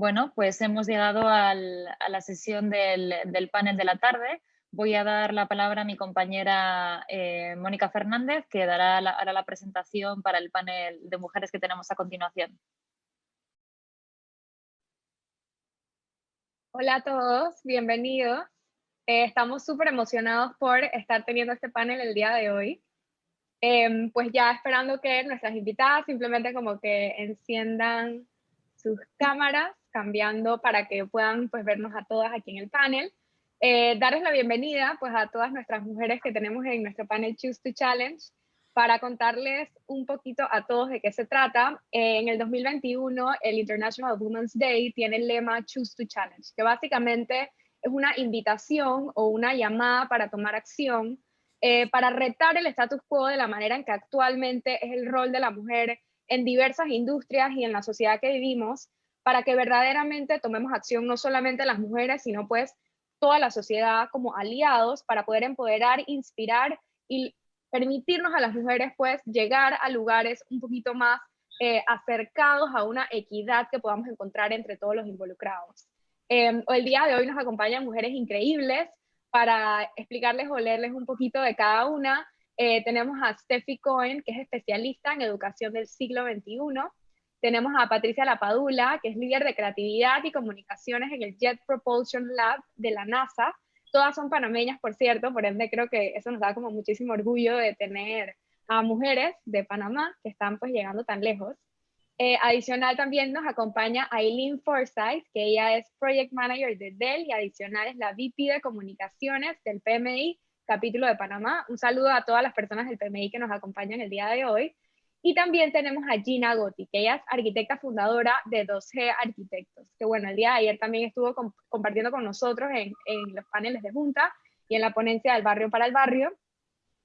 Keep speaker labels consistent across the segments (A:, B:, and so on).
A: Bueno, pues hemos llegado a la sesión del panel de la tarde. Voy a dar la palabra a mi compañera Mónica Fernández, que hará la presentación para el panel de mujeres que tenemos a continuación.
B: Hola a todos, bienvenidos. Estamos súper emocionados por estar teniendo este panel el día de hoy. Pues ya esperando que nuestras invitadas simplemente como que enciendan sus cámaras, cambiando para que puedan pues vernos a todas aquí en el panel. Darles la bienvenida pues a todas nuestras mujeres que tenemos en nuestro panel Choose to Challenge, para contarles un poquito a todos de qué se trata. En el 2021, el International Women's Day tiene el lema Choose to Challenge, que básicamente es una invitación o una llamada para tomar acción, para retar el status quo de la manera en que actualmente es el rol de la mujer en diversas industrias y en la sociedad que vivimos, para que verdaderamente tomemos acción no solamente las mujeres, sino pues toda la sociedad como aliados para poder empoderar, inspirar y permitirnos a las mujeres pues llegar a lugares un poquito más acercados a una equidad que podamos encontrar entre todos los involucrados. El día de hoy nos acompañan mujeres increíbles para explicarles o leerles un poquito de cada una. Tenemos a Steffi Cohen, que es especialista en educación del siglo XXI. Tenemos a Patricia Lapadula, que es líder de creatividad y comunicaciones en el Jet Propulsion Lab de la NASA. Todas son panameñas, por cierto, por ende creo que eso nos da como muchísimo orgullo de tener a mujeres de Panamá que están pues llegando tan lejos. Adicional también nos acompaña Aileen Forsyth, que ella es Project Manager de Dell y adicional es la VP de Comunicaciones del PMI, capítulo de Panamá. Un saludo a todas las personas del PMI que nos acompañan el día de hoy. Y también tenemos a Gina Gotti, que ella es arquitecta fundadora de 2G Arquitectos, que bueno, el día de ayer también estuvo compartiendo con nosotros en los paneles de junta y en la ponencia del barrio para el barrio.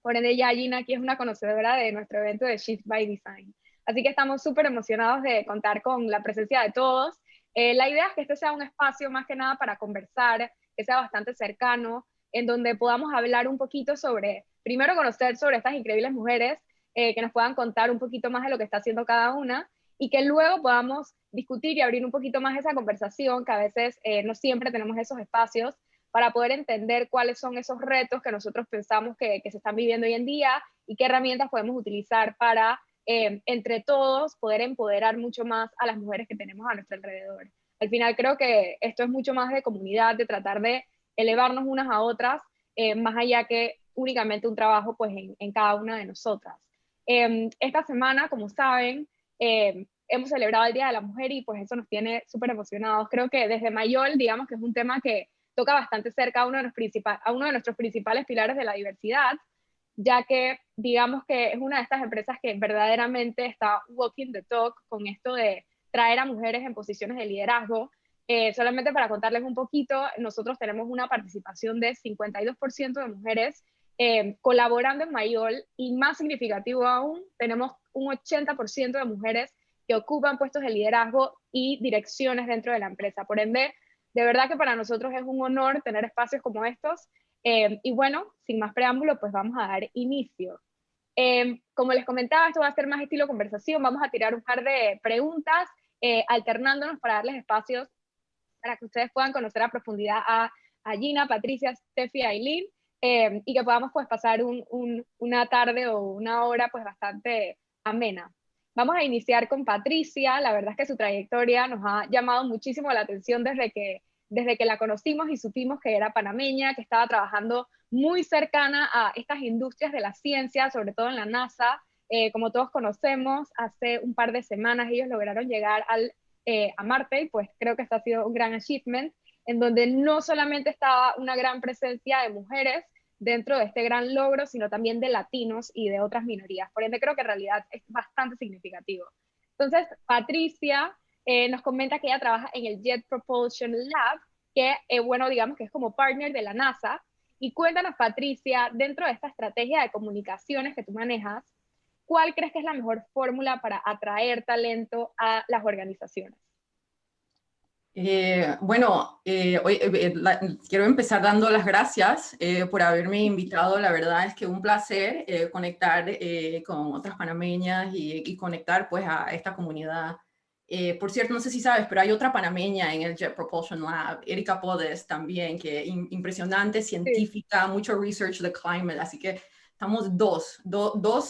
B: Por ende, ya Gina aquí es una conocedora de nuestro evento de Shift by Design. Así que estamos súper emocionados de contar con la presencia de todos. La idea es que este sea un espacio más que nada para conversar, que sea bastante cercano, en donde podamos hablar un poquito sobre, primero conocer sobre estas increíbles mujeres, que nos puedan contar un poquito más de lo que está haciendo cada una, y que luego podamos discutir y abrir un poquito más esa conversación, que a veces no siempre tenemos esos espacios, para poder entender cuáles son esos retos que nosotros pensamos que se están viviendo hoy en día y qué herramientas podemos utilizar para, entre todos, poder empoderar mucho más a las mujeres que tenemos a nuestro alrededor. Al final creo que esto es mucho más de comunidad, de tratar de elevarnos unas a otras, más allá que únicamente un trabajo pues en cada una de nosotras. Esta semana, como saben, hemos celebrado el Día de la Mujer y pues eso nos tiene súper emocionados. Creo que desde Mayol, digamos que es un tema que toca bastante cerca a uno de nuestros principales pilares de la diversidad, ya que digamos que es una de estas empresas que verdaderamente está walking the talk con esto de traer a mujeres en posiciones de liderazgo. Solamente para contarles un poquito, nosotros tenemos una participación de 52% de mujeres colaborando en Mayol, y más significativo aún, tenemos un 80% de mujeres que ocupan puestos de liderazgo y direcciones dentro de la empresa. Por ende, de verdad que para nosotros es un honor tener espacios como estos. Y bueno, sin más preámbulo, pues vamos a dar inicio. Como les comentaba, esto va a ser más estilo conversación. Vamos a tirar un par de preguntas alternándonos para darles espacios para que ustedes puedan conocer a profundidad a Gina, Patricia, Steffi y Aileen, y que podamos pues pasar una tarde o una hora pues bastante amena. Vamos a iniciar con Patricia. La verdad es que su trayectoria nos ha llamado muchísimo la atención desde que la conocimos y supimos que era panameña, que estaba trabajando muy cercana a estas industrias de la ciencia, sobre todo en la NASA. Como todos conocemos, hace un par de semanas ellos lograron llegar a Marte, y pues creo que esto ha sido un gran achievement, en donde no solamente estaba una gran presencia de mujeres dentro de este gran logro, sino también de latinos y de otras minorías. Por ende, creo que en realidad es bastante significativo. Entonces, Patricia nos comenta que ella trabaja en el Jet Propulsion Lab, que, bueno, digamos que es como partner de la NASA. Y cuéntanos, Patricia, dentro de esta estrategia de comunicaciones que tú manejas, ¿cuál crees que es la mejor fórmula para atraer talento a las organizaciones?
C: Quiero empezar dando las gracias por haberme invitado. La verdad es que un placer conectar con otras panameñas y conectar pues a esta comunidad Por cierto, no sé si sabes, pero hay otra panameña en el Jet Propulsion Lab, Erika Podes también, que impresionante,
B: Sí.
C: científica, mucho research de climate, así que estamos dos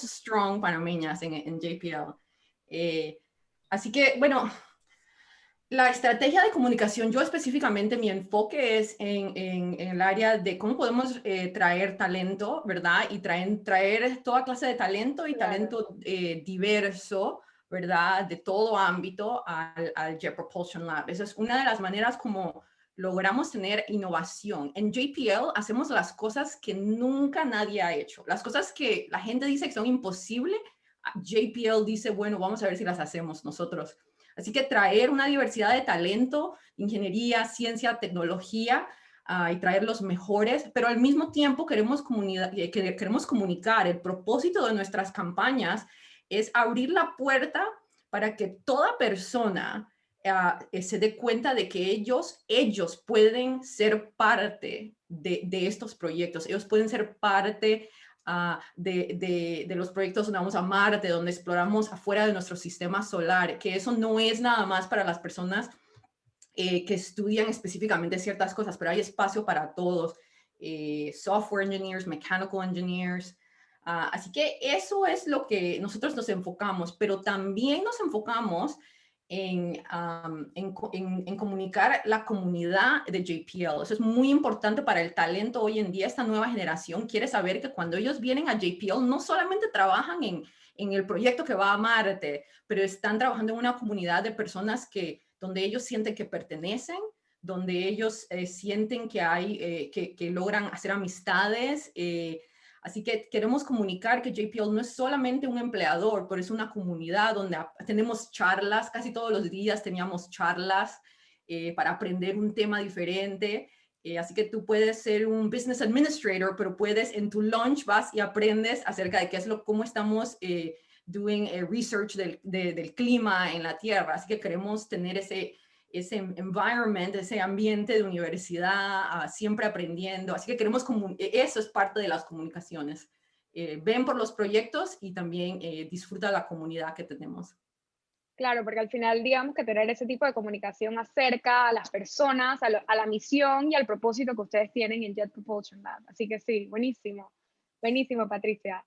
C: strong panameñas en JPL. Así que, bueno, la estrategia de comunicación, yo específicamente mi enfoque es en el área de cómo podemos traer talento, ¿verdad? Y traer toda clase de talento y
B: Claro.
C: talento diverso, ¿verdad? De todo ámbito al Jet Propulsion Lab. Esa es una de las maneras como logramos tener innovación. En JPL hacemos las cosas que nunca nadie ha hecho. Las cosas que la gente dice que son imposibles, JPL dice, bueno, vamos a ver si las hacemos nosotros. Así que traer una diversidad de talento, ingeniería, ciencia, tecnología, y traer los mejores, pero al mismo tiempo queremos comunicar. El propósito de nuestras campañas es abrir la puerta para que toda persona se dé cuenta de que ellos pueden ser parte de estos proyectos, ellos pueden ser parte de los proyectos donde vamos a Marte, donde exploramos afuera de nuestro sistema solar, que eso no es nada más para las personas que estudian específicamente ciertas cosas, pero hay espacio para todos, software engineers, mechanical engineers. Así que eso es lo que nosotros nos enfocamos, pero también nos enfocamos en comunicar la comunidad de JPL. Eso es muy importante para el talento hoy en día. Esta nueva generación quiere saber que cuando ellos vienen a JPL no solamente trabajan en el proyecto que va a Marte, pero están trabajando en una comunidad de personas donde ellos sienten que pertenecen, donde ellos sienten que logran hacer amistades. Así que queremos comunicar que JPL no es solamente un empleador, pero es una comunidad donde tenemos charlas, casi todos los días teníamos charlas para aprender un tema diferente. Así que tú puedes ser un business administrator, pero puedes en tu lunch vas y aprendes acerca de cómo estamos doing research del clima en la Tierra. Así que queremos tener ese environment, ese ambiente de universidad, siempre aprendiendo. Así que eso es parte de las comunicaciones. Ven por los proyectos y también disfruta la comunidad que tenemos.
B: Claro, porque al final, digamos que tener ese tipo de comunicación acerca a las personas, a la misión y al propósito que ustedes tienen en Jet Propulsion Lab. Así que sí, buenísimo. Buenísimo, Patricia.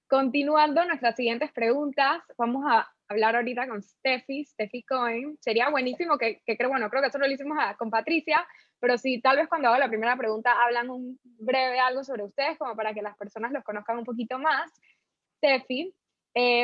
B: Continuando nuestras siguientes preguntas, vamos a hablar ahorita con Steffi Cohen. Sería buenísimo creo que eso lo hicimos con Patricia, pero sí, tal vez cuando hago la primera pregunta hablan un breve algo sobre ustedes, como para que las personas los conozcan un poquito más. Steffi,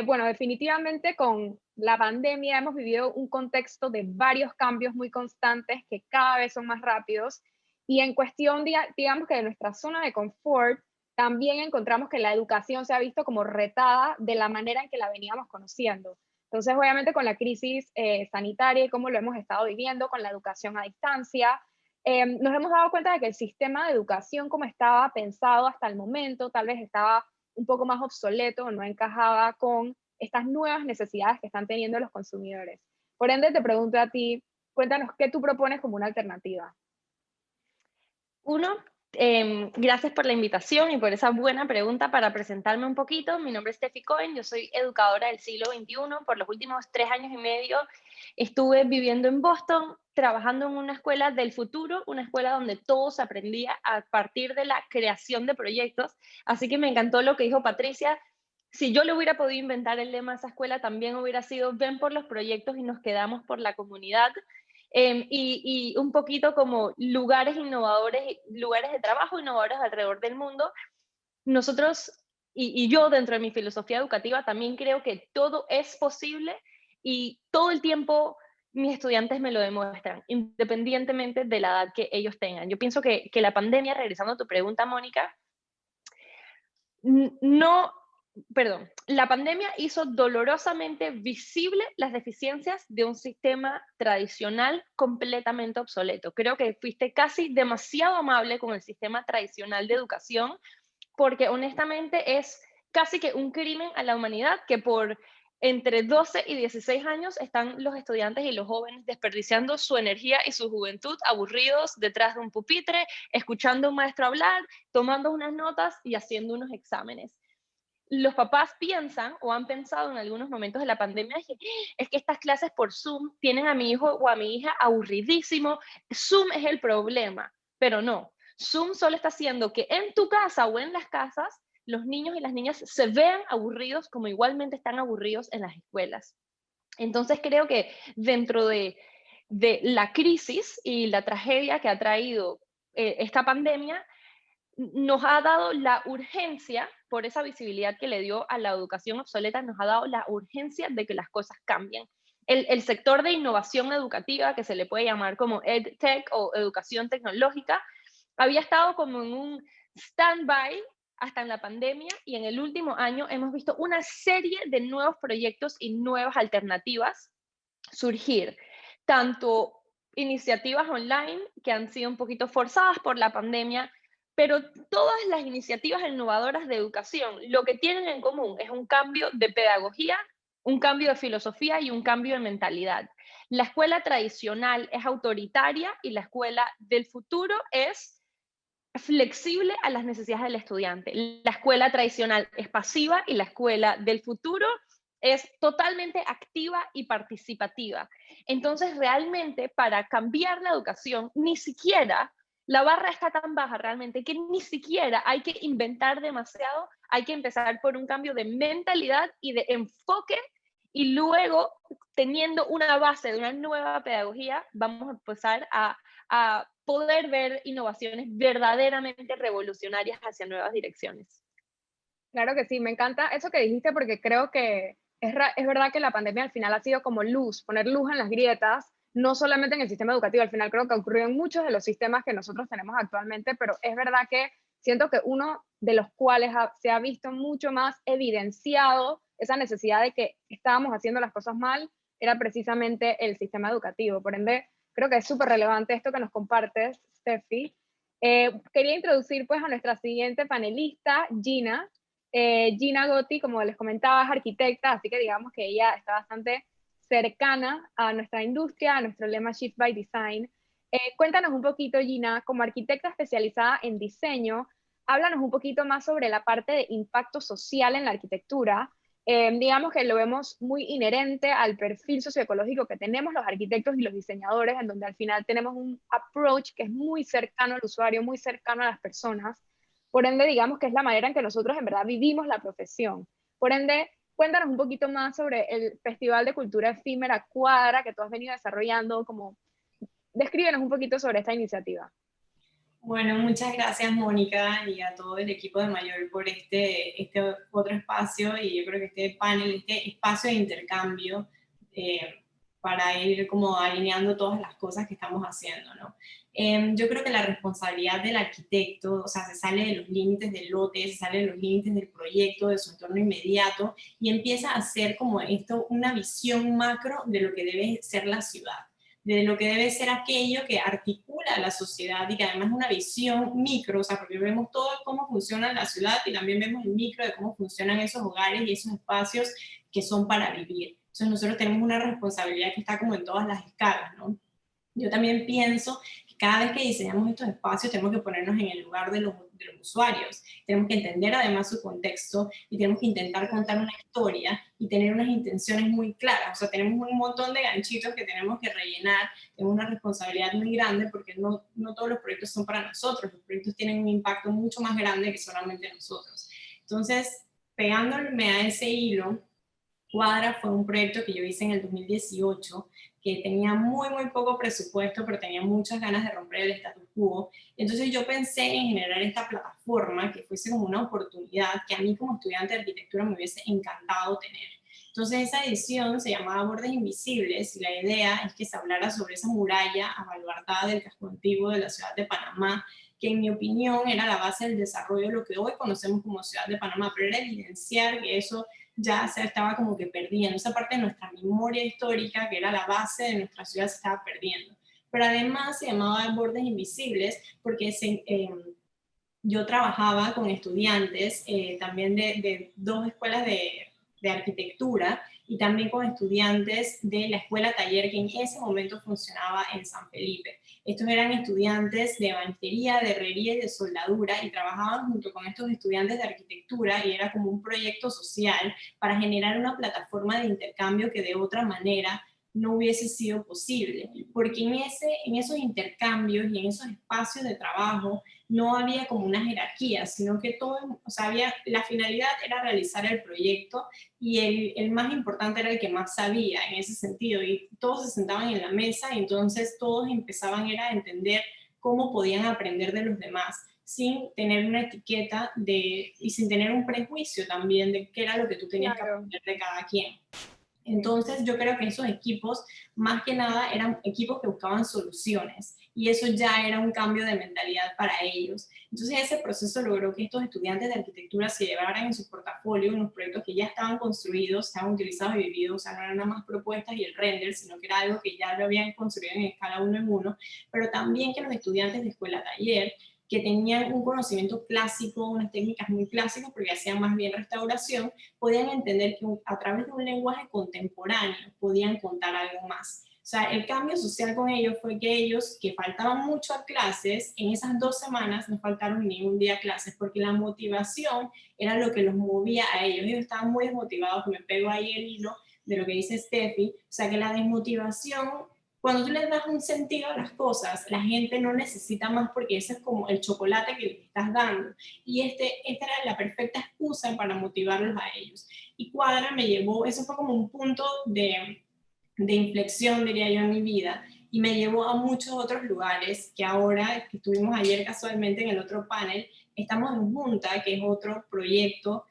B: bueno, definitivamente con la pandemia hemos vivido un contexto de varios cambios muy constantes que cada vez son más rápidos y en cuestión, digamos que de nuestra zona de confort, también encontramos que la educación se ha visto como retada de la manera en que la veníamos conociendo. Entonces, obviamente con la crisis sanitaria y cómo lo hemos estado viviendo, con la educación a distancia, nos hemos dado cuenta de que el sistema de educación como estaba pensado hasta el momento, tal vez estaba un poco más obsoleto, no encajaba con estas nuevas necesidades que están teniendo los consumidores. Por ende, te pregunto a ti, cuéntanos qué tú propones como una alternativa.
D: Uno, gracias por la invitación y por esa buena pregunta para presentarme un poquito. Mi nombre es Steffi Cohen, yo soy educadora del siglo XXI. Por los últimos 3 años y medio estuve viviendo en Boston, trabajando en una escuela del futuro, una escuela donde todo se aprendía a partir de la creación de proyectos. Así que me encantó lo que dijo Patricia. Si yo le hubiera podido inventar el lema a esa escuela, también hubiera sido ven por los proyectos y nos quedamos por la comunidad. Y un poquito como lugares innovadores, lugares de trabajo innovadores alrededor del mundo. Nosotros, y yo dentro de mi filosofía educativa también creo que todo es posible y todo el tiempo mis estudiantes me lo demuestran, independientemente de la edad que ellos tengan. Yo pienso que la pandemia, regresando a tu pregunta, Mónica, la pandemia hizo dolorosamente visible las deficiencias de un sistema tradicional completamente obsoleto. Creo que fuiste casi demasiado amable con el sistema tradicional de educación, porque honestamente es casi que un crimen a la humanidad que por entre 12 y 16 años están los estudiantes y los jóvenes desperdiciando su energía y su juventud aburridos detrás de un pupitre, escuchando a un maestro hablar, tomando unas notas y haciendo unos exámenes. los papás piensan o han pensado en algunos momentos de la pandemia es que estas clases por Zoom tienen a mi hijo o a mi hija aburridísimo, Zoom es el problema, pero no, Zoom solo está haciendo que en tu casa o en las casas los niños y las niñas se vean aburridos como igualmente están aburridos en las escuelas. Entonces creo que dentro de la crisis y la tragedia que ha traído esta pandemia, nos ha dado la urgencia, por esa visibilidad que le dio a la educación obsoleta, nos ha dado la urgencia de que las cosas cambien. El sector de innovación educativa, que se le puede llamar como EdTech o educación tecnológica, había estado como en un stand-by hasta en la pandemia, y en el último año hemos visto una serie de nuevos proyectos y nuevas alternativas surgir, tanto iniciativas online que han sido un poquito forzadas por la pandemia, pero todas las iniciativas innovadoras de educación lo que tienen en común es un cambio de pedagogía, un cambio de filosofía y un cambio de mentalidad. La escuela tradicional es autoritaria y la escuela del futuro es flexible a las necesidades del estudiante. La escuela tradicional es pasiva y la escuela del futuro es totalmente activa y participativa. Entonces, realmente, para cambiar la educación, ni siquiera la barra está tan baja realmente que ni siquiera hay que inventar demasiado, hay que empezar por un cambio de mentalidad y de enfoque, y luego, teniendo una base de una nueva pedagogía, vamos a empezar a poder ver innovaciones verdaderamente revolucionarias hacia nuevas direcciones.
B: Claro que sí, me encanta eso que dijiste porque creo que es verdad que la pandemia al final ha sido como luz, poner luz en las grietas, no solamente en el sistema educativo, al final creo que ocurrió en muchos de los sistemas que nosotros tenemos actualmente, pero es verdad que siento que uno de los cuales se ha visto mucho más evidenciado esa necesidad de que estábamos haciendo las cosas mal era precisamente el sistema educativo. Por ende, creo que es súper relevante esto que nos compartes, Steffi. Quería introducir pues a nuestra siguiente panelista, Gina. Gina Gotti, como les comentaba, es arquitecta, así que digamos que ella está bastante cercana a nuestra industria, a nuestro lema Shift by Design. Cuéntanos un poquito, Gina, como arquitecta especializada en diseño, háblanos un poquito más sobre la parte de impacto social en la arquitectura. Digamos que lo vemos muy inherente al perfil socioecológico que tenemos los arquitectos y los diseñadores, en donde al final tenemos un approach que es muy cercano al usuario, muy cercano a las personas. Por ende, digamos que es la manera en que nosotros en verdad vivimos la profesión. Por ende, cuéntanos un poquito más sobre el Festival de Cultura Efímera Cuadra que tú has venido desarrollando, como descríbenos un poquito sobre esta iniciativa.
E: Bueno, muchas gracias Mónica y a todo el equipo de Mayor por este otro espacio, y yo creo que este panel, este espacio de intercambio para ir como alineando todas las cosas que estamos haciendo, ¿no? Yo creo que la responsabilidad del arquitecto, o sea, se sale de los límites del lote, se sale de los límites del proyecto, de su entorno inmediato, y empieza a hacer como esto una visión macro de lo que debe ser la ciudad, de lo que debe ser aquello que articula a la sociedad, y que además es una visión micro, o sea, porque vemos todo cómo funciona la ciudad y también vemos el micro de cómo funcionan esos hogares y esos espacios que son para vivir. Entonces nosotros tenemos una responsabilidad que está como en todas las escalas, ¿no? Yo también pienso que cada vez que diseñamos estos espacios tenemos que ponernos en el lugar de los usuarios, tenemos que entender además su contexto y tenemos que intentar contar una historia y tener unas intenciones muy claras. O sea, tenemos un montón de ganchitos que tenemos que rellenar, tenemos una responsabilidad muy grande porque no todos los proyectos son para nosotros, los proyectos tienen un impacto mucho más grande que solamente nosotros. Entonces, pegándome a ese hilo, Cuadra fue un proyecto que yo hice en el 2018, que tenía muy poco presupuesto, pero tenía muchas ganas de romper el status quo. Entonces yo pensé en generar esta plataforma que fuese como una oportunidad que a mí como estudiante de arquitectura me hubiese encantado tener. Entonces esa edición se llamaba Bordes Invisibles, y la idea es que se hablara sobre esa muralla abaluardada del casco antiguo de la ciudad de Panamá, que en mi opinión era la base del desarrollo de lo que hoy conocemos como ciudad de Panamá, pero era evidenciar que eso ya se estaba como que perdiendo, esa parte de nuestra memoria histórica, que era la base de nuestra ciudad, se estaba perdiendo. Pero además se llamaba Bordes Invisibles porque yo trabajaba con estudiantes también de dos escuelas de arquitectura, y también con estudiantes de la escuela taller que en ese momento funcionaba en San Felipe. Estos eran estudiantes de ebanistería, de herrería y de soldadura, y trabajaban junto con estos estudiantes de arquitectura, y era como un proyecto social para generar una plataforma de intercambio que de otra manera no hubiese sido posible, porque en esos intercambios y en esos espacios de trabajo no había como una jerarquía, sino que todo, o sea, la finalidad era realizar el proyecto, y el más importante era el que más sabía en ese sentido, y todos se sentaban en la mesa, y entonces todos empezaban a entender cómo podían aprender de los demás, sin tener una etiqueta y sin tener un prejuicio también de qué era lo que tú tenías que aprender de cada quien. Entonces yo creo que esos equipos, más que nada, eran equipos que buscaban soluciones, y eso ya era un cambio de mentalidad para ellos. Entonces ese proceso logró que estos estudiantes de arquitectura se llevaran en su portafolio unos proyectos que ya estaban construidos, estaban utilizados y vividos, o sea, no eran nada más propuestas y el render, sino que era algo que ya lo habían construido en escala 1 en 1, pero también que los estudiantes de escuela taller, que tenían un conocimiento clásico, unas técnicas muy clásicas, porque hacían más bien restauración, podían entender que a través de un lenguaje contemporáneo podían contar algo más. O sea, el cambio social con ellos fue que ellos, que faltaban mucho a clases, en esas 2 semanas no faltaron ningún día a clases, porque la motivación era lo que los movía a ellos. Ellos estaban muy desmotivados, que me pego ahí el hilo de lo que dice Steffi, o sea, que la desmotivación, cuando tú le das un sentido a las cosas, la gente no necesita más, porque ese es como el chocolate que le estás dando. Y esta era la perfecta excusa para motivarlos a ellos. Y Cuadra me llevó, eso fue como un punto de inflexión, diría yo, en mi vida, y me llevó a muchos otros lugares que ahora, que estuvimos ayer casualmente en el otro panel, estamos en Junta, que es otro proyecto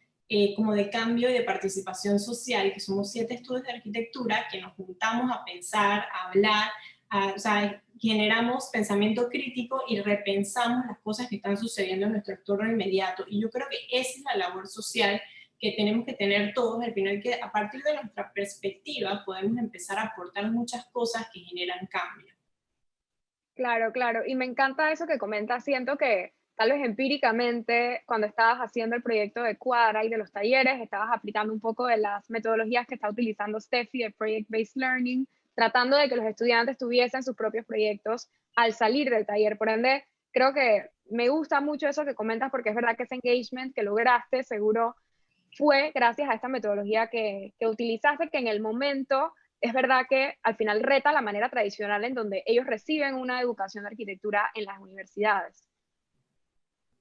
E: como de cambio y de participación social, que somos 7 estudios de arquitectura que nos juntamos a pensar, a hablar, o sea, generamos pensamiento crítico y repensamos las cosas que están sucediendo en nuestro entorno inmediato. Y yo creo que esa es la labor social que tenemos que tener todos, al final, que a partir de nuestra perspectiva podemos empezar a aportar muchas cosas que generan cambio.
B: Claro, claro, y me encanta eso que comentas. Siento que tal vez empíricamente, cuando estabas haciendo el proyecto de Cuadra y de los talleres, estabas aplicando un poco de las metodologías que está utilizando Steffi de Project-Based Learning, tratando de que los estudiantes tuviesen sus propios proyectos al salir del taller. Por ende, creo que me gusta mucho eso que comentas, porque es verdad que ese engagement que lograste seguro fue gracias a esta metodología que utilizaste, que en el momento es verdad que al final reta la manera tradicional en donde ellos reciben una educación de arquitectura en las universidades.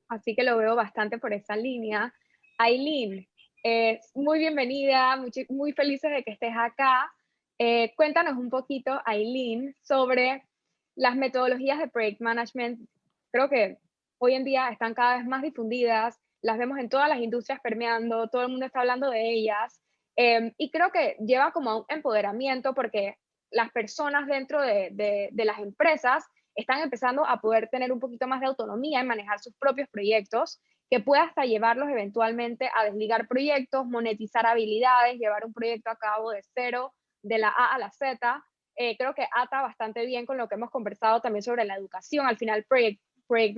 B: Así que lo veo bastante por esa línea. Aileen, muy bienvenida, muy felices de que estés acá. Cuéntanos un poquito, Aileen, sobre las metodologías de Project Management. Creo que hoy en día están cada vez más difundidas, las vemos en todas las industrias permeando, todo el mundo está hablando de ellas, y creo que lleva como a un empoderamiento, porque las personas dentro de las empresas están empezando a poder tener un poquito más de autonomía en manejar sus propios proyectos, que pueda hasta llevarlos eventualmente a desligar proyectos, monetizar habilidades, llevar un proyecto a cabo de cero, de la A a la Z. Creo que ata bastante bien con lo que hemos conversado también sobre la educación. Al final, project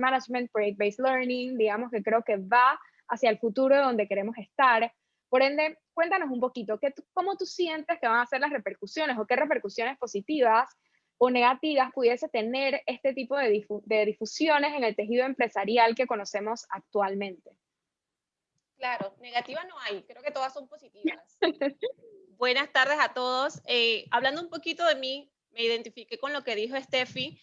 B: management, project-based learning, digamos que creo que va hacia el futuro donde queremos estar. Por ende, cuéntanos un poquito, ¿cómo tú sientes que van a ser las repercusiones, o qué repercusiones positivas o negativas pudiese tener este tipo de difusiones en el tejido empresarial que conocemos actualmente?
F: Claro, negativas no hay, creo que todas son positivas. Buenas tardes a todos. Hablando un poquito de mí, me identifiqué con lo que dijo Steffi.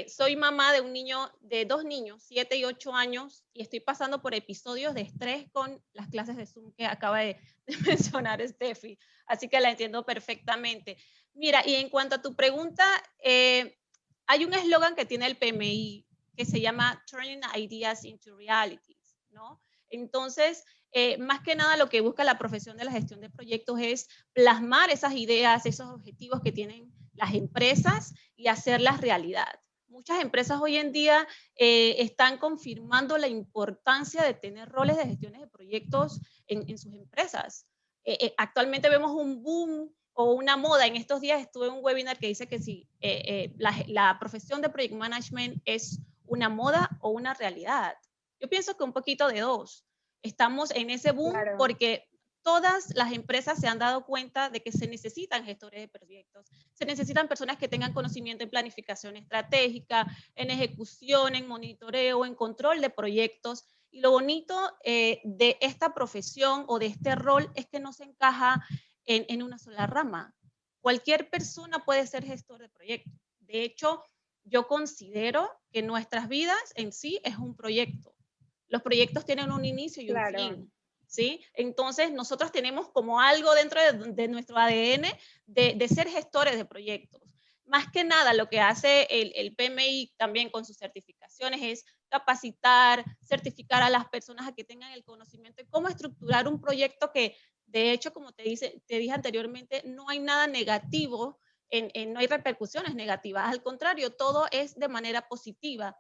F: Soy mamá de 2 niños, 7 y 8 años, y estoy pasando por episodios de estrés con las clases de Zoom que acaba de mencionar Steffi, así que la entiendo perfectamente. Mira, y en cuanto a tu pregunta, hay un eslogan que tiene el PMI que se llama Turning Ideas into Realities, ¿no? Entonces, más que nada lo que busca la profesión de la gestión de proyectos es plasmar esas ideas, esos objetivos que tienen las empresas y hacerlas realidad. Muchas empresas hoy en día están confirmando la importancia de tener roles de gestiones de proyectos en sus empresas. Actualmente vemos un boom o una moda. En estos días estuve en un webinar que dice que si la profesión de Project Management es una moda o una realidad. Yo pienso que un poquito de dos. Estamos en ese boom, claro, porque todas las empresas se han dado cuenta de que se necesitan gestores de proyectos, se necesitan personas que tengan conocimiento en planificación estratégica, en ejecución, en monitoreo, en control de proyectos. Y lo bonito de esta profesión o de este rol es que no se encaja en una sola rama. Cualquier persona puede ser gestor de proyectos. De hecho, yo considero que nuestras vidas en sí es un proyecto. Los proyectos tienen un inicio y un fin, ¿sí? Entonces, nosotros tenemos como algo dentro de nuestro ADN de ser gestores de proyectos. Más que nada, lo que hace el PMI también con sus certificaciones es capacitar, certificar a las personas a que tengan el conocimiento de cómo estructurar un proyecto que, de hecho, como te dije anteriormente, no hay nada negativo, no hay repercusiones negativas. Al contrario, todo es de manera positiva.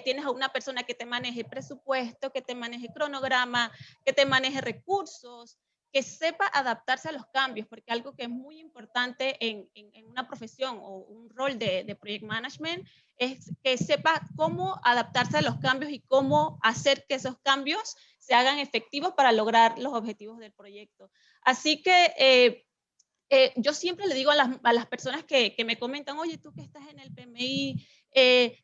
F: Tienes a una persona que te maneje presupuesto, que te maneje cronograma, que te maneje recursos, que sepa adaptarse a los cambios, porque algo que es muy importante en una profesión o un rol de project management es que sepa cómo adaptarse a los cambios y cómo hacer que esos cambios se hagan efectivos para lograr los objetivos del proyecto. Así que yo siempre le digo a las personas que me comentan, oye, tú que estás en el PMI,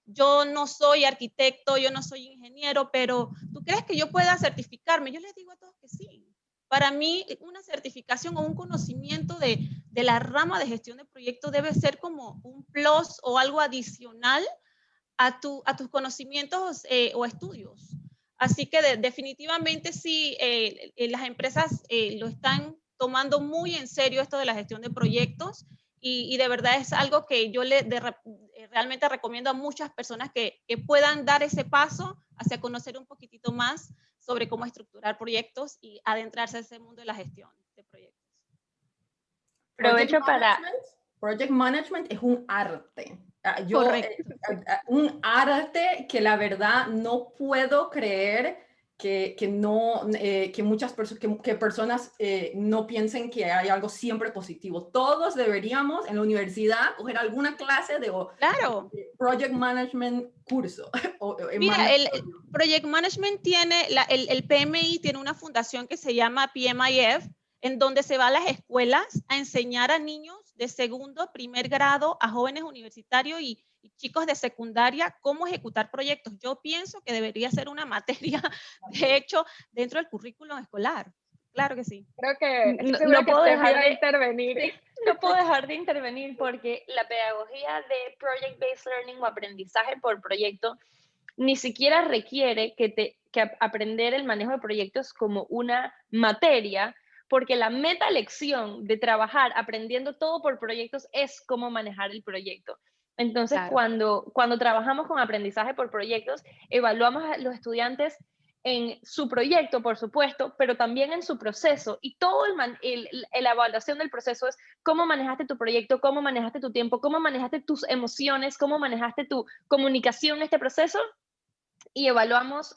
F: yo no soy arquitecto, yo no soy ingeniero, pero ¿tú crees que yo pueda certificarme? Yo les digo a todos que sí. Para mí, una certificación o un conocimiento de la rama de gestión de proyectos debe ser como un plus o algo adicional a tus conocimientos o estudios. Así que definitivamente sí, las empresas lo están tomando muy en serio esto de la gestión de proyectos y de verdad es algo que yo realmente recomiendo a muchas personas que puedan dar ese paso hacia conocer un poquitito más sobre cómo estructurar proyectos y adentrarse en ese mundo de la gestión de proyectos.
C: Project management es un arte.
F: Correcto.
C: Un arte que la verdad no puedo creer que muchas personas no piensen que hay algo siempre positivo. Todos deberíamos en la universidad coger alguna clase de project management curso.
F: Mira, el project management tiene, el PMI tiene una fundación que se llama PMIF, en donde se va a las escuelas a enseñar a niños de segundo, primer grado, a jóvenes universitarios y chicos de secundaria cómo ejecutar proyectos. Yo pienso que debería ser una materia, de hecho, dentro del currículum escolar. Claro que sí.
B: Creo que no puedo dejar de intervenir.
D: Sí, no puedo dejar de intervenir porque la pedagogía de Project Based Learning o aprendizaje por proyecto ni siquiera requiere que aprender el manejo de proyectos como una materia, porque la meta lección de trabajar aprendiendo todo por proyectos es cómo manejar el proyecto. Entonces, cuando trabajamos con aprendizaje por proyectos, evaluamos a los estudiantes en su proyecto, por supuesto, pero también en su proceso. Y todo la evaluación del proceso es cómo manejaste tu proyecto, cómo manejaste tu tiempo, cómo manejaste tus emociones, cómo manejaste tu comunicación en este proceso. Y evaluamos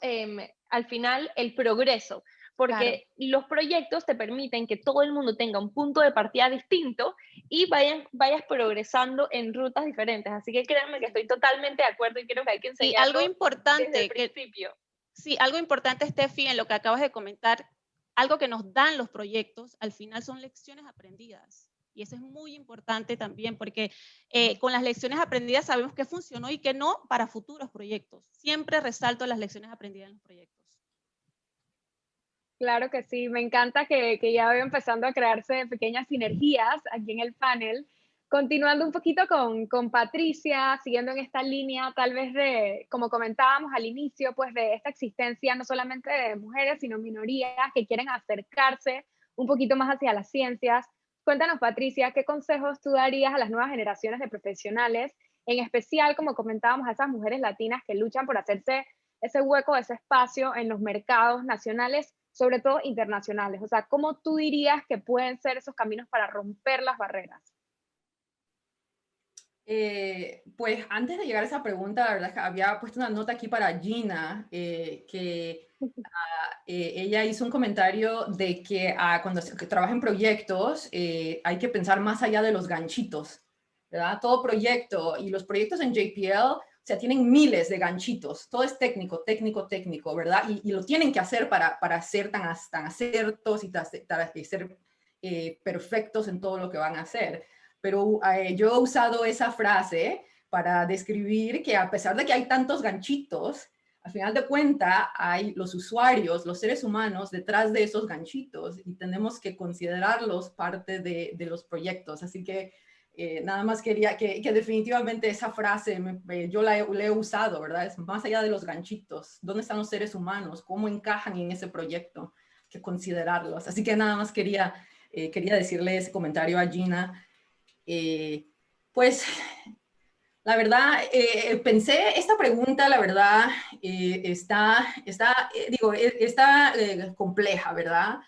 D: al final el progreso, porque los proyectos te permiten que todo el mundo tenga un punto de partida distinto y vayas progresando en rutas diferentes. Así que créanme que estoy totalmente de acuerdo y creo que hay que enseñarlo
F: algo importante
D: desde el principio.
F: Sí, algo importante, Steffi, en lo que acabas de comentar, algo que nos dan los proyectos, al final son lecciones aprendidas. Y eso es muy importante también, porque con las lecciones aprendidas sabemos qué funcionó y qué no para futuros proyectos. Siempre resalto las lecciones aprendidas en los proyectos.
B: Claro que sí, me encanta que ya vaya empezando a crearse pequeñas sinergias aquí en el panel. Continuando un poquito con Patricia, siguiendo en esta línea tal vez de, como comentábamos al inicio, pues de esta existencia no solamente de mujeres, sino minorías que quieren acercarse un poquito más hacia las ciencias. Cuéntanos, Patricia, ¿qué consejos tú darías a las nuevas generaciones de profesionales, en especial, como comentábamos, a esas mujeres latinas que luchan por hacerse ese hueco, ese espacio en los mercados nacionales, sobre todo internacionales? O sea, ¿cómo tú dirías que pueden ser esos caminos para romper las barreras?
C: Pues antes de llegar a esa pregunta, la verdad es que había puesto una nota aquí para Gina, que ella hizo un comentario de que cuando se trabaja en proyectos hay que pensar más allá de los ganchitos, ¿verdad? Todo proyecto, y los proyectos en JPL sea, tienen miles de ganchitos, todo es técnico, técnico, técnico, ¿verdad? Y lo tienen que hacer para ser tan acertos y ser perfectos en todo lo que van a hacer. Pero yo he usado esa frase para describir que a pesar de que hay tantos ganchitos, al final de cuentas hay los usuarios, los seres humanos detrás de esos ganchitos y tenemos que considerarlos parte de los proyectos. Así que nada más quería que definitivamente esa frase yo la he usado, ¿verdad? Es más allá de los ganchitos. ¿Dónde están los seres humanos? ¿Cómo encajan en ese proyecto? Hay que considerarlos. Así que nada más quería decirle ese comentario a Gina. Pues la verdad, pensé, esta pregunta, la verdad, está compleja, ¿verdad?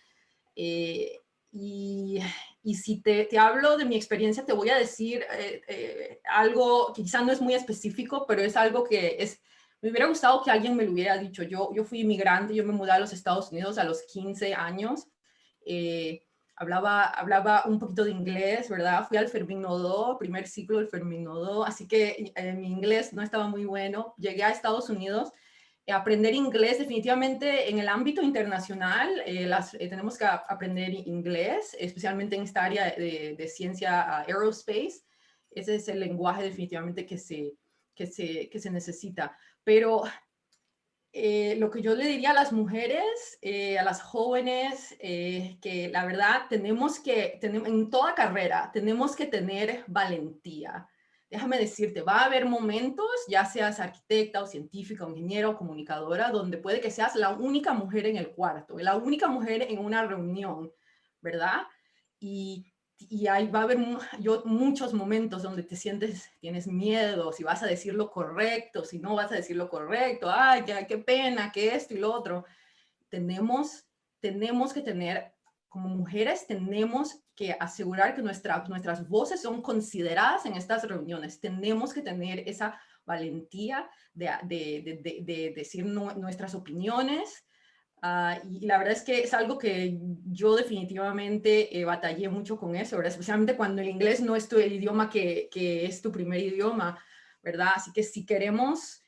C: Y si te hablo de mi experiencia, te voy a decir algo que quizá no es muy específico, pero es algo que me hubiera gustado que alguien me lo hubiera dicho. Yo fui inmigrante, yo me mudé a los Estados Unidos a los 15 años. Hablaba un poquito de inglés, ¿verdad? Fui al Fermín Nodó, primer ciclo del Fermín Nodó, así que mi inglés no estaba muy bueno. Llegué a Estados Unidos. Aprender inglés definitivamente en el ámbito internacional, tenemos que aprender inglés, especialmente en esta área de ciencia aerospace. Ese es el lenguaje definitivamente que se necesita. Pero lo que yo le diría a las mujeres, a las jóvenes, que la verdad en toda carrera tenemos que tener valentía. Déjame decirte, va a haber momentos, ya seas arquitecta o científica o ingeniera o comunicadora, donde puede que seas la única mujer en el cuarto, la única mujer en una reunión, ¿verdad? Y ahí va a haber muchos momentos donde tienes miedo, si vas a decir lo correcto, si no vas a decir lo correcto, ay, qué pena, que esto y lo otro. Tenemos que tener, como mujeres, tenemos que asegurar que nuestras voces son consideradas en estas reuniones. Tenemos que tener esa valentía de decir nuestras opiniones. Y la verdad es que es algo que yo definitivamente batallé mucho con eso, ¿verdad? Especialmente cuando el inglés no es el idioma que es tu primer idioma, ¿verdad? Así que si queremos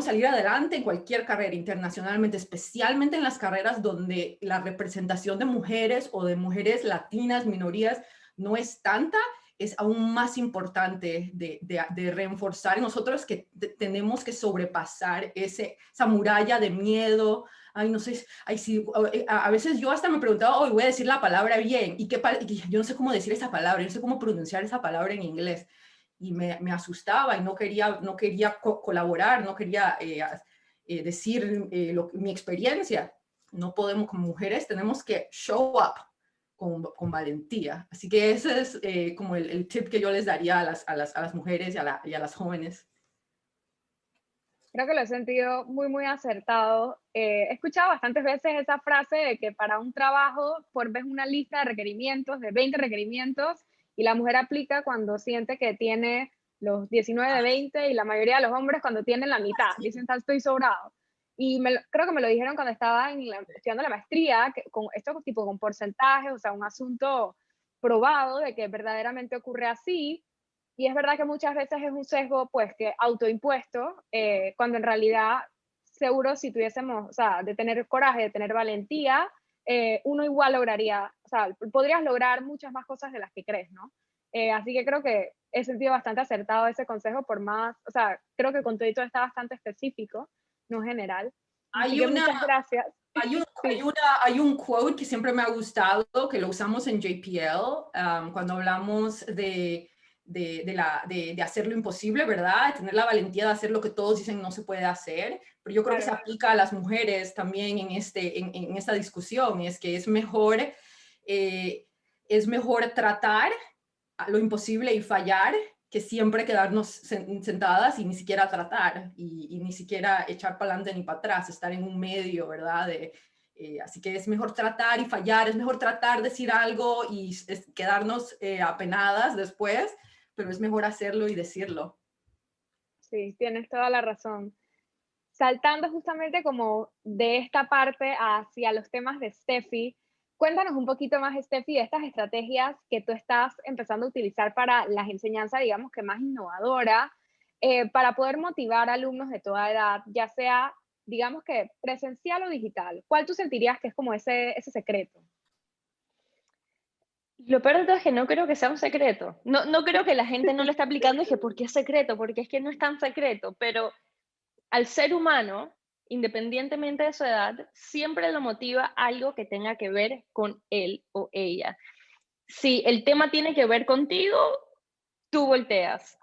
C: salir adelante en cualquier carrera internacionalmente, especialmente en las carreras donde la representación de mujeres o de mujeres latinas, minorías, no es tanta, es aún más importante de reforzar en nosotros que tenemos que sobrepasar esa muralla de miedo. Ay, no sé, ay, sí, a veces yo hasta me preguntaba, hoy voy a decir la palabra bien, y yo no sé cómo decir esa palabra, yo no sé cómo pronunciar esa palabra en inglés, y me asustaba y no quería colaborar, no quería decir mi experiencia. No podemos, como mujeres, tenemos que show up con valentía. Así que ese es como el tip que yo les daría a las mujeres y a las jóvenes.
B: Creo que lo he sentido muy, muy acertado. He escuchado bastantes veces esa frase de que para un trabajo ves una lista de requerimientos, de 20 requerimientos, y la mujer aplica cuando siente que tiene los 19 de 20 y la mayoría de los hombres cuando tienen la mitad. Dicen, estoy sobrado. Y creo que me lo dijeron cuando estaba estudiando la maestría, que con esto tipo con porcentajes, o sea, un asunto probado de que verdaderamente ocurre así. Y es verdad que muchas veces es un sesgo pues que autoimpuesto, cuando en realidad seguro si tuviésemos, o sea, de tener coraje, de tener valentía, uno igual lograría, o sea, podrías lograr muchas más cosas de las que crees, ¿no? Así que creo que he sentido bastante acertado ese consejo, por más, o sea, creo que con todo esto está bastante específico, no general. Así que muchas gracias.
C: Hay un quote que siempre me ha gustado, que lo usamos en JPL, cuando hablamos de hacer lo imposible, ¿verdad? De tener la valentía de hacer lo que todos dicen no se puede hacer, pero yo creo que se aplica a las mujeres también en esta discusión, y es que es mejor tratar lo imposible y fallar que siempre quedarnos sentadas y ni siquiera tratar y ni siquiera echar para adelante ni para atrás, estar en un medio, ¿verdad? Así que es mejor tratar y fallar, es mejor tratar de decir algo y quedarnos apenadas después, pero es mejor hacerlo y decirlo.
B: Sí, tienes toda la razón. Saltando justamente como de esta parte hacia los temas de Steffi, cuéntanos un poquito más, Steffi, de estas estrategias que tú estás empezando a utilizar para las enseñanzas, digamos que más innovadora. para poder motivar a alumnos de toda edad, ya sea, digamos que presencial o digital? ¿Cuál tú sentirías que es como ese secreto?
D: Lo peor de todo es que no creo que sea un secreto. No creo que la gente no lo esté aplicando y que ¿por qué es secreto? Porque es que no es tan secreto, pero al ser humano, independientemente de su edad, siempre lo motiva algo que tenga que ver con él o ella. Si el tema tiene que ver contigo, tú volteas.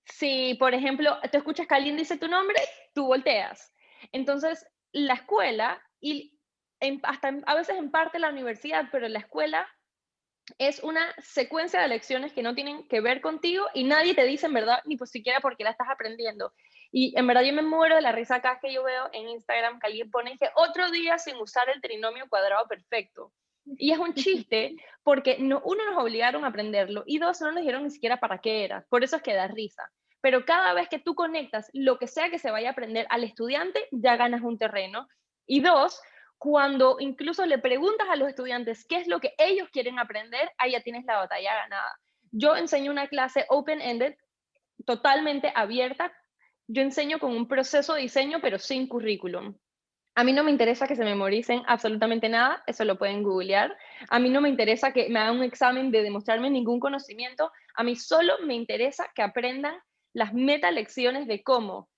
D: Si, por ejemplo, tú escuchas que alguien dice tu nombre, tú volteas. Entonces, la escuela, y a veces en parte la universidad, pero la escuela es una secuencia de lecciones que no tienen que ver contigo y nadie te dice en verdad ni pues siquiera por qué la estás aprendiendo. Y en verdad yo me muero de la risa acá que yo veo en Instagram que alguien pone que otro día sin usar el trinomio cuadrado perfecto. Y es un chiste porque uno, nos obligaron a aprenderlo y dos, no nos dijeron ni siquiera para qué era. Por eso es que da risa. Pero cada vez que tú conectas lo que sea que se vaya a aprender al estudiante, ya ganas un terreno. Y dos, cuando incluso le preguntas a los estudiantes qué es lo que ellos quieren aprender, ahí ya tienes la batalla ganada. Yo enseño una clase open-ended, totalmente abierta. Yo enseño con un proceso de diseño, pero sin currículum. A mí no me interesa que se memoricen absolutamente nada, eso lo pueden googlear. A mí no me interesa que me hagan un examen de demostrarme ningún conocimiento. A mí solo me interesa que aprendan las metalecciones de cómo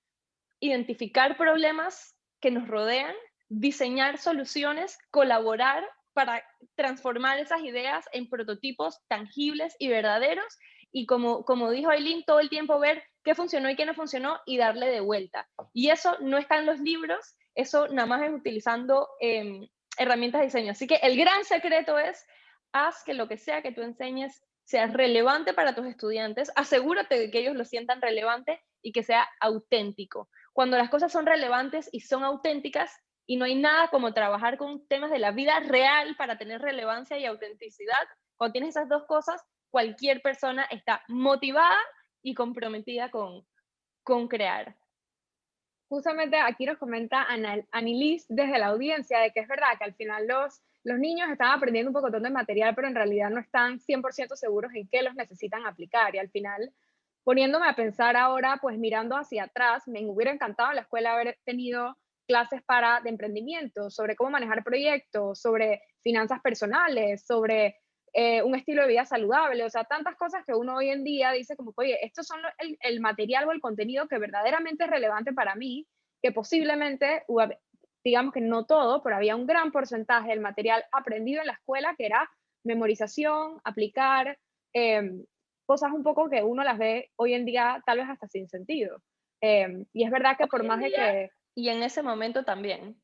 D: identificar problemas que nos rodean, diseñar soluciones, colaborar para transformar esas ideas en prototipos tangibles y verdaderos y como dijo Aileen, todo el tiempo ver qué funcionó y qué no funcionó y darle de vuelta. Y eso no está en los libros, eso nada más es utilizando herramientas de diseño. Así que el gran secreto es, haz que lo que sea que tú enseñes sea relevante para tus estudiantes, asegúrate de que ellos lo sientan relevante y que sea auténtico. Cuando las cosas son relevantes y son auténticas, y no hay nada como trabajar con temas de la vida real para tener relevancia y autenticidad, cuando tienes esas dos cosas, cualquier persona está motivada y comprometida con crear.
B: Justamente aquí nos comenta Anilis desde la audiencia de que es verdad que al final los niños están aprendiendo un poco de material, pero en realidad no están 100% seguros en qué los necesitan aplicar. Y al final, poniéndome a pensar ahora, pues mirando hacia atrás, me hubiera encantado en la escuela haber tenido clases de emprendimiento, sobre cómo manejar proyectos, sobre finanzas personales, sobre un estilo de vida saludable, o sea, tantas cosas que uno hoy en día dice como, oye, estos son el material o el contenido que verdaderamente es relevante para mí, que posiblemente, digamos que no todo, pero había un gran porcentaje del material aprendido en la escuela que era memorización, aplicar, cosas un poco que uno las ve hoy en día tal vez hasta sin sentido. Y es verdad que por más de que...
D: Y en ese momento también.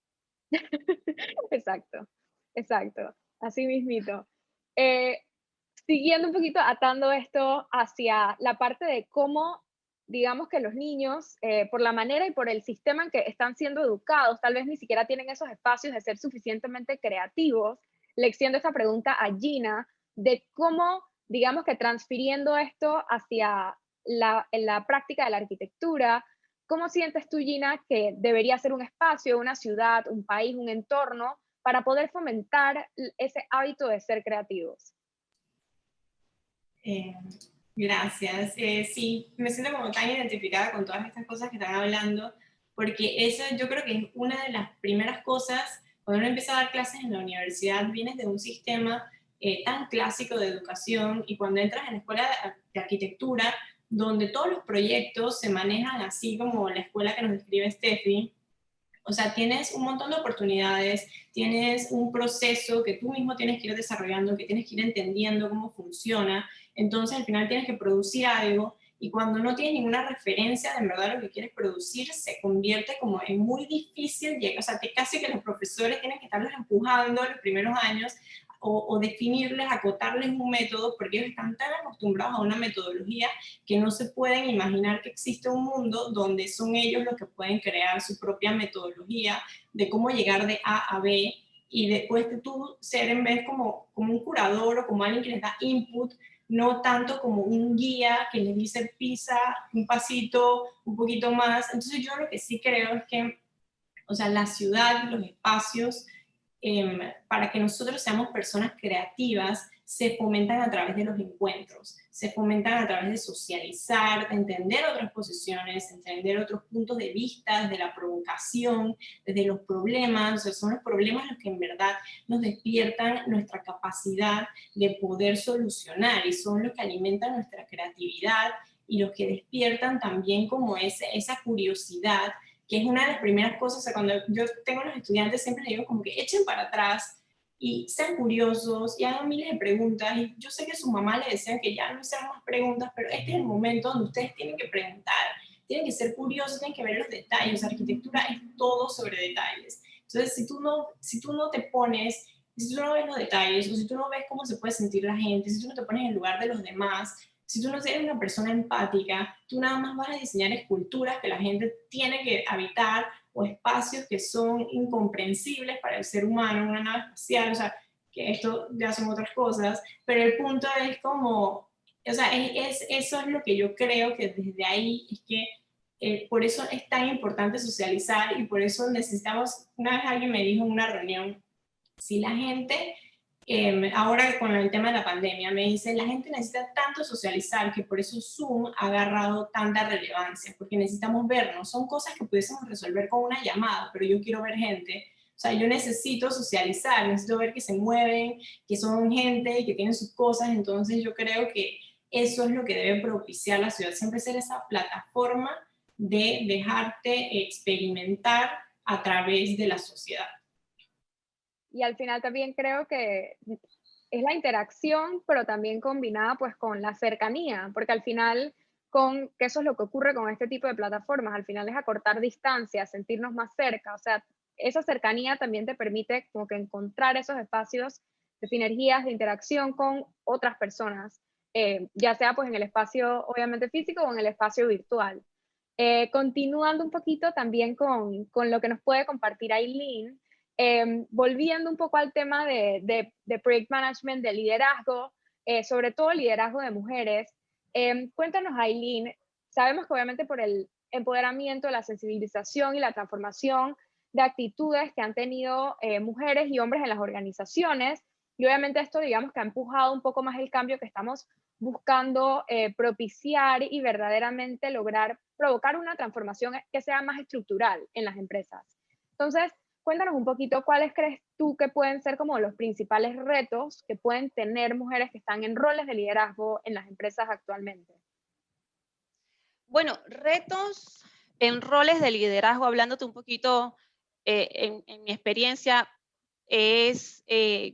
B: Exacto, exacto, así mismito. Siguiendo un poquito, atando esto hacia la parte de cómo, digamos que los niños, por la manera y por el sistema en que están siendo educados, tal vez ni siquiera tienen esos espacios de ser suficientemente creativos. Le extiendo esta pregunta a Gina, de cómo, digamos que transfiriendo esto hacia la práctica de la arquitectura, ¿cómo sientes tú, Gina, que debería ser un espacio, una ciudad, un país, un entorno para poder fomentar ese hábito de ser creativos?
E: Gracias. Sí, me siento como tan identificada con todas estas cosas que están hablando, porque eso yo creo que es una de las primeras cosas, cuando uno empieza a dar clases en la universidad, vienes de un sistema tan clásico de educación y cuando entras en la escuela de arquitectura, donde todos los proyectos se manejan así como la escuela que nos describe Steffi, o sea, tienes un montón de oportunidades, tienes un proceso que tú mismo tienes que ir desarrollando, que tienes que ir entendiendo cómo funciona. Entonces, al final tienes que producir algo y cuando no tienes ninguna referencia de en verdad lo que quieres producir, se convierte como en muy difícil llegar. O sea, casi que los profesores tienen que estarlos empujando los primeros años o definirles, acotarles un método, porque ellos están tan acostumbrados a una metodología que no se pueden imaginar que existe un mundo donde son ellos los que pueden crear su propia metodología de cómo llegar de A a B y después de tú ser en vez como un curador o como alguien que les da input, no tanto como un guía que les dice pisa un pasito, un poquito más. Entonces yo lo que sí creo es que, o sea, la ciudad, los espacios, para que nosotros seamos personas creativas, se fomentan a través de los encuentros, se fomentan a través de socializar, de entender otras posiciones, entender otros puntos de vista, desde la provocación, desde los problemas. O sea, son los problemas los que en verdad nos despiertan nuestra capacidad de poder solucionar y son los que alimentan nuestra creatividad y los que despiertan también como esa curiosidad, que es una de las primeras cosas. O sea, cuando yo tengo a los estudiantes siempre les digo como que echen para atrás y sean curiosos y hagan miles de preguntas. Y yo sé que su mamá le decía que ya no hicieran más preguntas, pero este es el momento donde ustedes tienen que preguntar, tienen que ser curiosos, tienen que ver los detalles. Arquitectura es todo sobre detalles. Entonces, si tú no te pones, si tú no ves los detalles, o si tú no ves cómo se puede sentir la gente, si tú no te pones en el lugar de los demás, si tú no eres una persona empática, tú nada más vas a diseñar esculturas que la gente tiene que habitar, o espacios que son incomprensibles para el ser humano, una nave espacial. O sea, que esto ya son otras cosas, pero el punto es como, o sea, eso es lo que yo creo que desde ahí es que por eso es tan importante socializar y por eso necesitamos. Una vez alguien me dijo en una reunión, si la gente, ahora con el tema de la pandemia, me dice, la gente necesita tanto socializar que por eso Zoom ha agarrado tanta relevancia, porque necesitamos vernos. Son cosas que pudiésemos resolver con una llamada, pero yo quiero ver gente. O sea, yo necesito socializar, necesito ver que se mueven, que son gente y que tienen sus cosas. Entonces yo creo que eso es lo que debe propiciar la ciudad, siempre ser esa plataforma de dejarte experimentar a través de la sociedad.
B: Y al final también creo que es la interacción, pero también combinada pues con la cercanía, porque al final, que eso es lo que ocurre con este tipo de plataformas, al final es acortar distancias, sentirnos más cerca. O sea, esa cercanía también te permite como que encontrar esos espacios de sinergias, de interacción con otras personas, ya sea pues en el espacio obviamente físico o en el espacio virtual. Continuando un poquito también con lo que nos puede compartir Aileen, volviendo un poco al tema de project management, de liderazgo, sobre todo liderazgo de mujeres. Cuéntanos, Aileen, sabemos que obviamente por el empoderamiento, la sensibilización y la transformación de actitudes que han tenido mujeres y hombres en las organizaciones, y obviamente esto digamos que ha empujado un poco más el cambio que estamos buscando propiciar y verdaderamente lograr provocar una transformación que sea más estructural en las empresas. Entonces, cuéntanos un poquito cuáles crees tú que pueden ser como los principales retos que pueden tener mujeres que están en roles de liderazgo en las empresas actualmente.
F: Bueno, retos en roles de liderazgo, hablándote un poquito en mi experiencia, es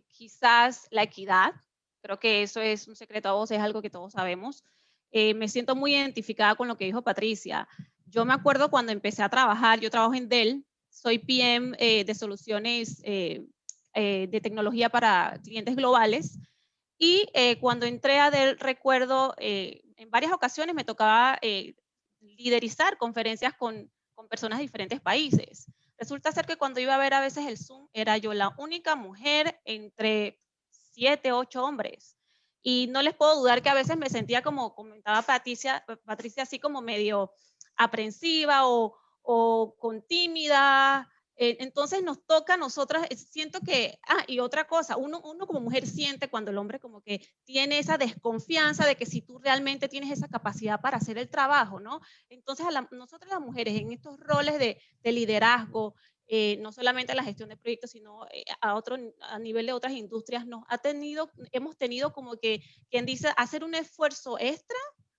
F: quizás la equidad. Creo que eso es un secreto a voces, es algo que todos sabemos. Me siento muy identificada con lo que dijo Patricia. Yo me acuerdo cuando empecé a trabajar, yo trabajo en Dell, soy PM de soluciones de tecnología para clientes globales, y cuando entré a Dell, recuerdo en varias ocasiones me tocaba liderizar conferencias con personas de diferentes países. Resulta ser que cuando iba a ver a veces el Zoom, era yo la única mujer entre 7, 8 hombres. Y no les puedo dudar que a veces me sentía, como comentaba Patricia así como medio aprensiva o con tímida. Entonces nos toca a nosotras, siento que, y otra cosa, uno como mujer siente cuando el hombre como que tiene esa desconfianza de que si tú realmente tienes esa capacidad para hacer el trabajo, ¿no? Entonces nosotras las mujeres en estos roles de liderazgo, no solamente en la gestión de proyectos, sino a nivel de otras industrias, hemos tenido como que, quien dice, hacer un esfuerzo extra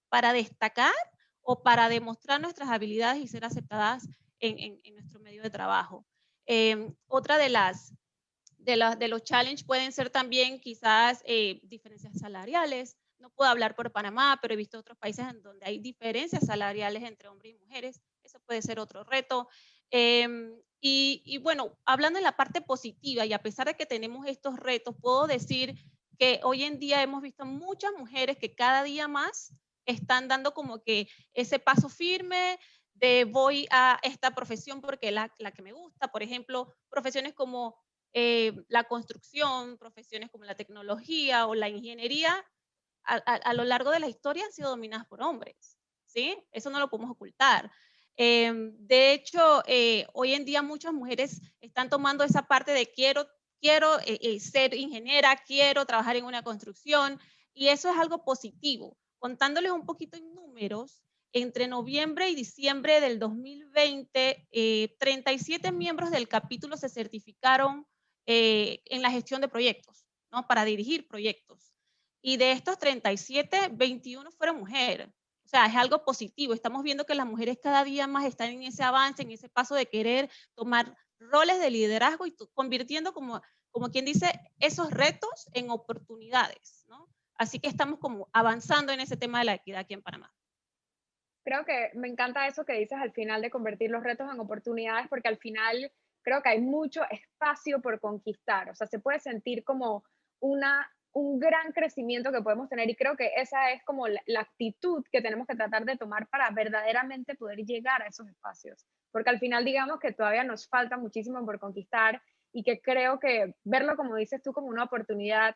F: para destacar o para demostrar nuestras habilidades y ser aceptadas en nuestro medio de trabajo. Otra de los challenges pueden ser también quizás diferencias salariales. No puedo hablar por Panamá, pero he visto otros países en donde hay diferencias salariales entre hombres y mujeres. Eso puede ser otro reto. Y bueno, hablando en la parte positiva, y a pesar de que tenemos estos retos, puedo decir que hoy en día hemos visto muchas mujeres que cada día más están dando como que ese paso firme de voy a esta profesión porque es la que me gusta. Por ejemplo, profesiones como la construcción, profesiones como la tecnología o la ingeniería, a lo largo de la historia han sido dominadas por hombres, ¿sí? Eso no lo podemos ocultar. De hecho, hoy en día muchas mujeres están tomando esa parte de quiero quiero ser ingeniera, quiero trabajar en una construcción, y eso es algo positivo. Contándoles un poquito en números, entre noviembre y diciembre del 2020, 37 miembros del capítulo se certificaron en la gestión de proyectos, ¿no? Para dirigir proyectos. Y de estos 37, 21 fueron mujeres. O sea, es algo positivo. Estamos viendo que las mujeres cada día más están en ese avance, en ese paso de querer tomar roles de liderazgo y convirtiendo, como quien dice, esos retos en oportunidades, ¿no? Así que estamos como avanzando en ese tema de la equidad aquí en Panamá.
B: Creo que me encanta eso que dices al final de convertir los retos en oportunidades, porque al final creo que hay mucho espacio por conquistar. O sea, se puede sentir como un gran crecimiento que podemos tener, y creo que esa es como la actitud que tenemos que tratar de tomar para verdaderamente poder llegar a esos espacios. Porque al final digamos que todavía nos falta muchísimo por conquistar, y que creo que verlo, como dices tú, como una oportunidad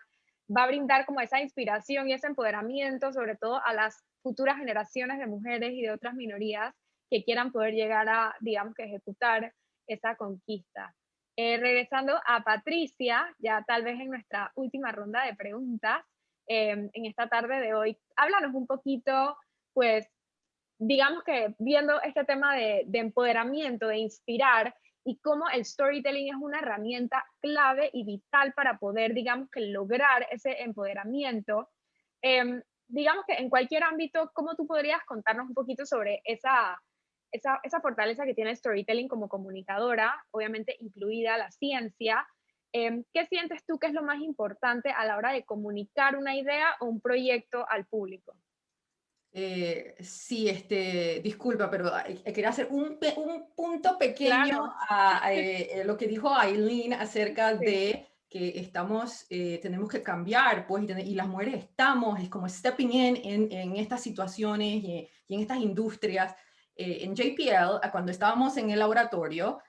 B: va a brindar como esa inspiración y ese empoderamiento, sobre todo a las futuras generaciones de mujeres y de otras minorías que quieran poder llegar a, digamos, que ejecutar esa conquista. Regresando a Patricia, ya tal vez en nuestra última ronda de preguntas, en esta tarde de hoy, háblanos un poquito, pues, digamos que viendo este tema de empoderamiento, de inspirar, y cómo el storytelling es una herramienta clave y vital para poder, digamos, que lograr ese empoderamiento. Digamos que en cualquier ámbito, ¿cómo tú podrías contarnos un poquito sobre esa fortaleza que tiene el storytelling como comunicadora, obviamente incluida la ciencia? ¿Qué sientes tú que es lo más importante a la hora de comunicar una idea o un proyecto al público?
C: Sí, disculpa, pero quería hacer un punto pequeño
B: Claro.
C: a lo que dijo Aileen acerca
B: Sí.
C: de que tenemos que cambiar, pues, y las mujeres estamos, es como stepping en estas situaciones y en estas industrias. En JPL, cuando estábamos en el laboratorio,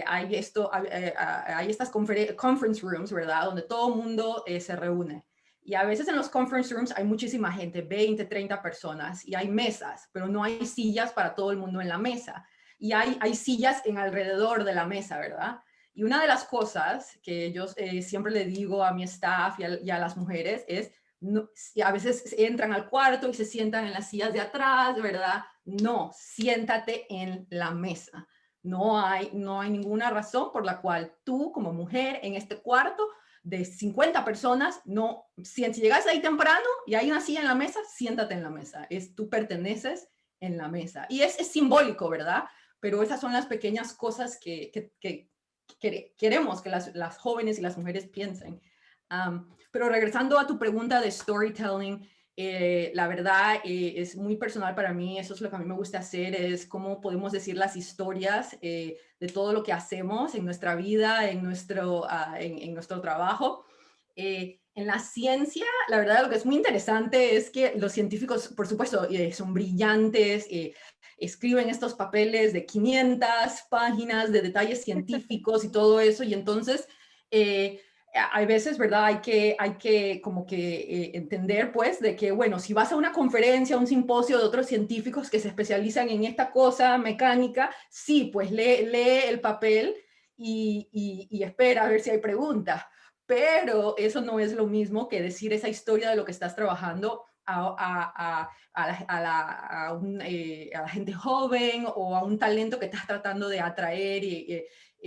C: hay estas conference rooms, ¿verdad? Donde todo el mundo se reúne. Y a veces en los conference rooms hay muchísima gente, 20, 30 personas, y hay mesas, pero no hay sillas para todo el mundo en la mesa. Y hay sillas en alrededor de la mesa, ¿verdad? Y una de las cosas que yo siempre le digo a mi staff y a las mujeres es, no, a veces entran al cuarto y se sientan en las sillas de atrás, ¿verdad? No, siéntate en la mesa. No hay ninguna razón por la cual tú como mujer en este cuarto de 50 personas, no, si llegas ahí temprano y hay una silla en la mesa, siéntate en la mesa. Tú perteneces en la mesa. Y es simbólico, ¿verdad? Pero esas son las pequeñas cosas que queremos que las jóvenes y las mujeres piensen. Pero regresando a tu pregunta de storytelling, la verdad es muy personal para mí. Eso es lo que a mí me gusta hacer, es cómo podemos decir las historias de todo lo que hacemos en nuestra vida, en nuestro trabajo. En la ciencia, la verdad, lo que es muy interesante es que los científicos, por supuesto, son brillantes, escriben estos papeles de 500 páginas de detalles científicos y todo eso, y entonces hay veces, ¿verdad? Hay que como que entender, pues, de que, bueno, si vas a una conferencia, a un simposio de otros científicos que se especializan en esta cosa mecánica, sí, pues lee el papel y espera a ver si hay preguntas. Pero eso no es lo mismo que decir esa historia de lo que estás trabajando a la gente joven o a un talento que estás tratando de atraer,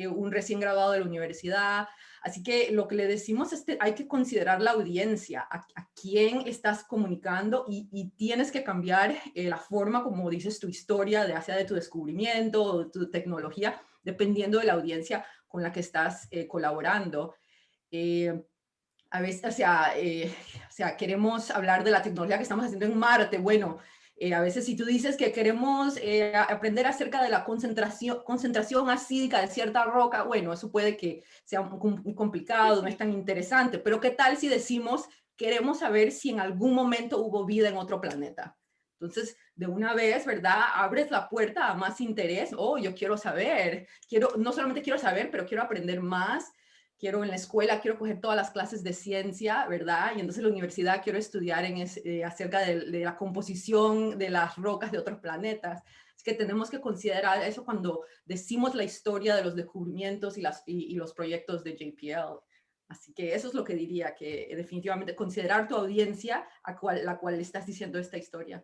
C: un recién graduado de la universidad. Así que lo que le decimos es que hay que considerar la audiencia, a quién estás comunicando, y tienes que cambiar la forma como dices tu historia, ya sea de tu descubrimiento o de tu tecnología, dependiendo de la audiencia con la que estás colaborando. A veces, o sea, queremos hablar de la tecnología que estamos haciendo en Marte. Bueno, a veces si tú dices que queremos aprender acerca de la concentración acídica de cierta roca, bueno, eso puede que sea muy complicado, no es tan interesante, pero ¿qué tal si decimos queremos saber si en algún momento hubo vida en otro planeta? Entonces, de una vez, ¿verdad? Abres la puerta a más interés. Oh, yo quiero saber, no solamente quiero saber, pero quiero aprender más. Quiero en la escuela, quiero coger todas las clases de ciencia, ¿verdad? Y entonces en la universidad quiero estudiar acerca de la composición de las rocas de otros planetas. Es que tenemos que considerar eso cuando decimos la historia de los descubrimientos y los proyectos de JPL. Así que eso es lo que diría, que definitivamente considerar tu audiencia la cual le estás diciendo esta historia.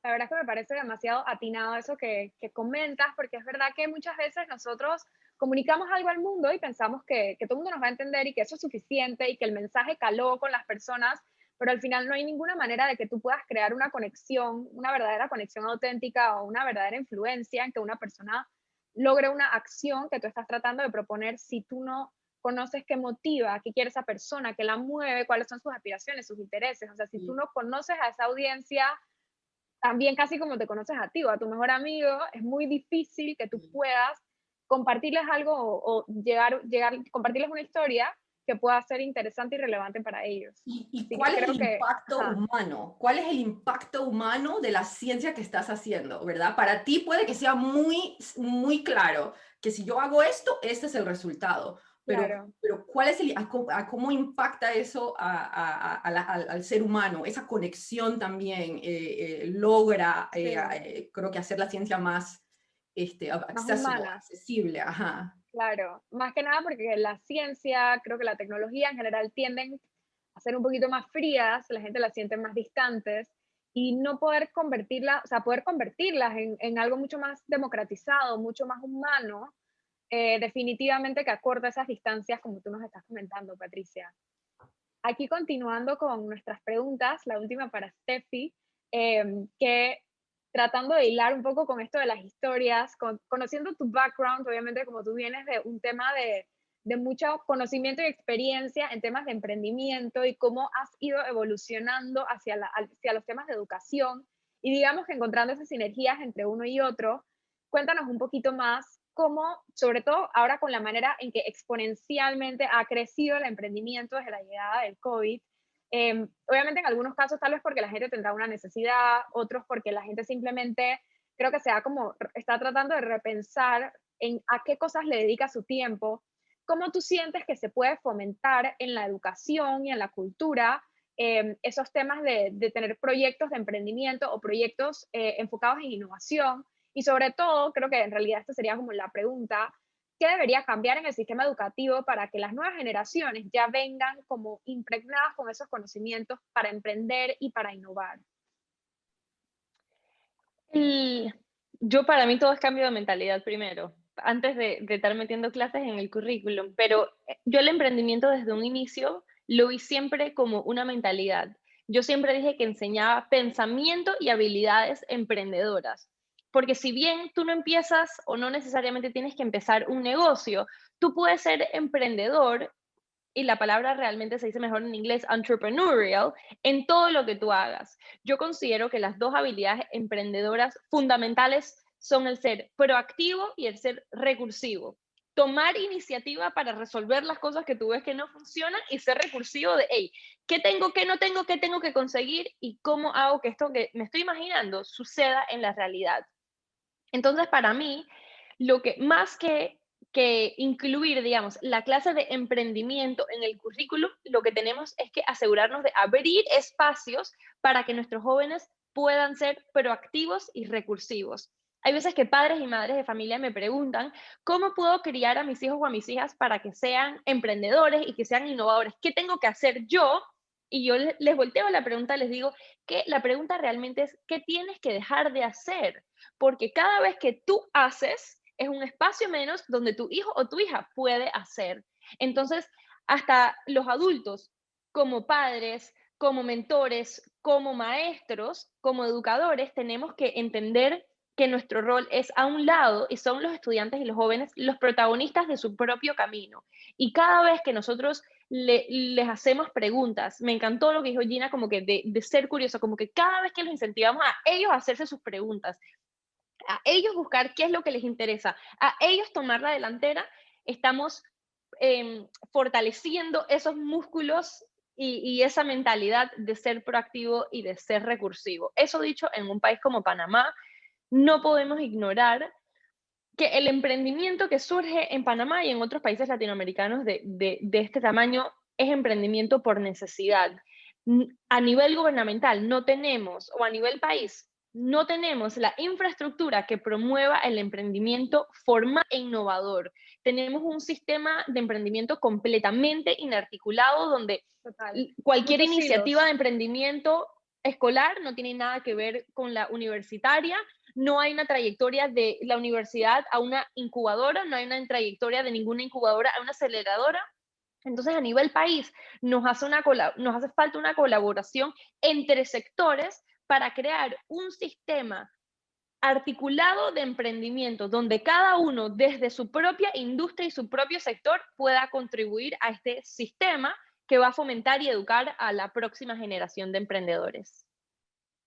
B: La verdad es que me parece demasiado atinado eso que comentas, porque es verdad que muchas veces nosotros comunicamos algo al mundo y pensamos que todo el mundo nos va a entender y que eso es suficiente y que el mensaje caló con las personas, pero al final no hay ninguna manera de que tú puedas crear una conexión, una verdadera conexión auténtica o una verdadera influencia en que una persona logre una acción que tú estás tratando de proponer si tú no conoces qué motiva, qué quiere esa persona, qué la mueve, cuáles son sus aspiraciones, sus intereses. O sea, si tú no conoces a esa audiencia, también casi como te conoces a ti o a tu mejor amigo, es muy difícil que tú puedas compartirles algo o compartirles una historia que pueda ser interesante y relevante para ellos.
C: ¿Y
B: Así
C: cuál
B: que
C: es
B: creo
C: el
B: que,
C: impacto humano? ¿Cuál es el impacto humano de la ciencia que estás haciendo, verdad? Para ti puede que sea muy, muy claro que si yo hago esto, este es el resultado.
B: claro,
C: Pero ¿cuál es cómo impacta eso al ser humano? Esa conexión también logra,
B: sí,
C: creo que hacer la ciencia más
B: más
C: accesible,
B: humana.
C: accesible, ajá.
B: Claro, más que nada porque la ciencia, creo que la tecnología en general tienden a ser un poquito más frías, la gente las siente más distantes y no poder convertirlas, o sea, poder convertirlas en algo mucho más democratizado, mucho más humano, definitivamente que acorta esas distancias como tú nos estás comentando, Patricia. Aquí continuando con nuestras preguntas, la última para Steffi, que tratando de hilar un poco con esto de las historias, conociendo tu background, obviamente como tú vienes de un tema de mucho conocimiento y experiencia en temas de emprendimiento y cómo has ido evolucionando hacia los temas de educación y digamos que encontrando esas sinergias entre uno y otro, cuéntanos un poquito más cómo, sobre todo ahora con la manera en que exponencialmente ha crecido el emprendimiento desde la llegada del COVID. Obviamente en algunos casos tal vez porque la gente tendrá una necesidad, otros porque la gente simplemente creo que está tratando de repensar en a qué cosas le dedica su tiempo. ¿Cómo tú sientes que se puede fomentar en la educación y en la cultura esos temas de tener proyectos de emprendimiento o proyectos enfocados en innovación? Y sobre todo, creo que en realidad esta sería como la pregunta, ¿qué debería cambiar en el sistema educativo para que las nuevas generaciones ya vengan como impregnadas con esos conocimientos para emprender y para innovar?
D: Yo para mí todo es cambio de mentalidad primero, antes de estar metiendo clases en el currículum, pero yo el emprendimiento desde un inicio lo vi siempre como una mentalidad. Yo siempre dije que enseñaba pensamiento y habilidades emprendedoras, porque si bien tú no empiezas o no necesariamente tienes que empezar un negocio, tú puedes ser emprendedor y la palabra realmente se dice mejor en inglés, entrepreneurial, en todo lo que tú hagas. Yo considero que las dos habilidades emprendedoras fundamentales son el ser proactivo y el ser recursivo. Tomar iniciativa para resolver las cosas que tú ves que no funcionan y ser recursivo de, hey, ¿qué tengo, qué no tengo, qué tengo que conseguir y cómo hago que esto que me estoy imaginando suceda en la realidad? Entonces, para mí, lo que más que incluir, digamos, la clase de emprendimiento en el currículum, lo que tenemos es que asegurarnos de abrir espacios para que nuestros jóvenes puedan ser proactivos y recursivos. Hay veces que padres y madres de familia me preguntan, ¿cómo puedo criar a mis hijos o a mis hijas para que sean emprendedores y que sean innovadores? ¿Qué tengo que hacer yo? Y yo les volteo la pregunta, les digo que la pregunta realmente es, ¿qué tienes que dejar de hacer? Porque cada vez que tú haces, es un espacio menos donde tu hijo o tu hija puede hacer. Entonces, hasta los adultos, como padres, como mentores, como maestros, como educadores, tenemos que entender que nuestro rol es a un lado y son los estudiantes y los jóvenes los protagonistas de su propio camino. Y cada vez que nosotros les hacemos preguntas, me encantó lo que dijo Gina, como que de ser curioso, como que cada vez que los incentivamos a ellos a hacerse sus preguntas, a ellos buscar qué es lo que les interesa, a ellos tomar la delantera, estamos fortaleciendo esos músculos y esa mentalidad de ser proactivo y de ser recursivo. Eso dicho, en un país como Panamá, no podemos ignorar que el emprendimiento que surge en Panamá y en otros países latinoamericanos de este tamaño es emprendimiento por necesidad. A nivel gubernamental no tenemos, o a nivel país, no tenemos la infraestructura que promueva el emprendimiento formal e innovador, tenemos un sistema de emprendimiento completamente inarticulado, donde cualquier
B: Muchos
D: iniciativa
B: hilos.
D: de emprendimiento escolar no tiene nada que ver con la universitaria, no hay una trayectoria de la universidad a una incubadora, no hay una trayectoria de ninguna incubadora a una aceleradora. Entonces, a nivel país, nos hace falta una colaboración entre sectores para crear un sistema articulado de emprendimiento, donde cada uno desde su propia industria y su propio sector pueda contribuir a este sistema que va a fomentar y educar a la próxima generación de emprendedores.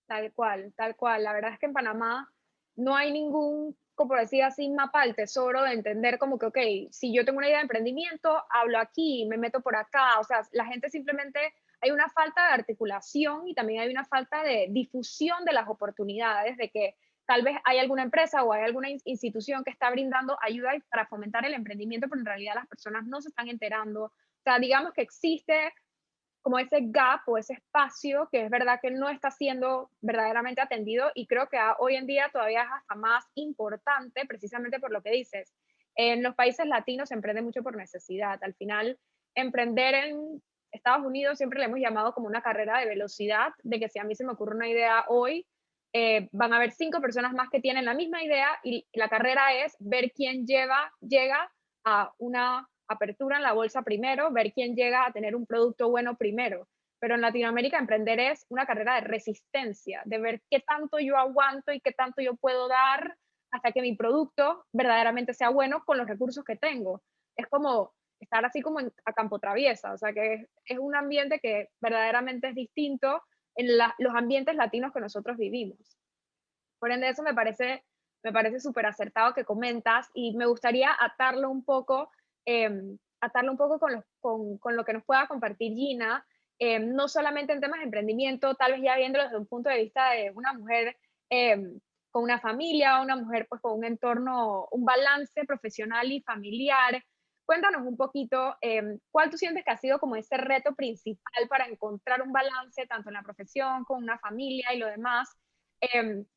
B: Tal cual, tal cual. La verdad es que en Panamá no hay ningún, como decir así, mapa del tesoro de entender como que, ok, si yo tengo una idea de emprendimiento, hablo aquí, me meto por acá. O sea, la gente simplemente, hay una falta de articulación y también hay una falta de difusión de las oportunidades, de que tal vez hay alguna empresa o hay alguna institución que está brindando ayuda para fomentar el emprendimiento, pero en realidad las personas no se están enterando. O sea, digamos que existe como ese gap o ese espacio que es verdad que no está siendo verdaderamente atendido, y creo que hoy en día todavía es hasta más importante precisamente por lo que dices. En los países latinos se emprende mucho por necesidad. Al final, emprender en Estados Unidos siempre le hemos llamado como una carrera de velocidad, de que si a mí se me ocurre una idea hoy, van a haber 5 personas más que tienen la misma idea, y la carrera es ver quién llega a una apertura en la bolsa primero, ver quién llega a tener un producto bueno primero. Pero en Latinoamérica emprender es una carrera de resistencia, de ver qué tanto yo aguanto y qué tanto yo puedo dar hasta que mi producto verdaderamente sea bueno con los recursos que tengo. Es como estar así como a campo traviesa, o sea que es un ambiente que verdaderamente es distinto en los ambientes latinos que nosotros vivimos. Por ende, eso me parece súper acertado que comentas, y me gustaría atarlo un poco con lo que nos pueda compartir Gina, no solamente en temas de emprendimiento, tal vez ya viéndolo desde un punto de vista de una mujer con una familia, una mujer pues con un entorno, un balance profesional y familiar. Cuéntanos un poquito, ¿cuál tú sientes que ha sido como ese reto principal para encontrar un balance tanto en la profesión, con una familia y lo demás?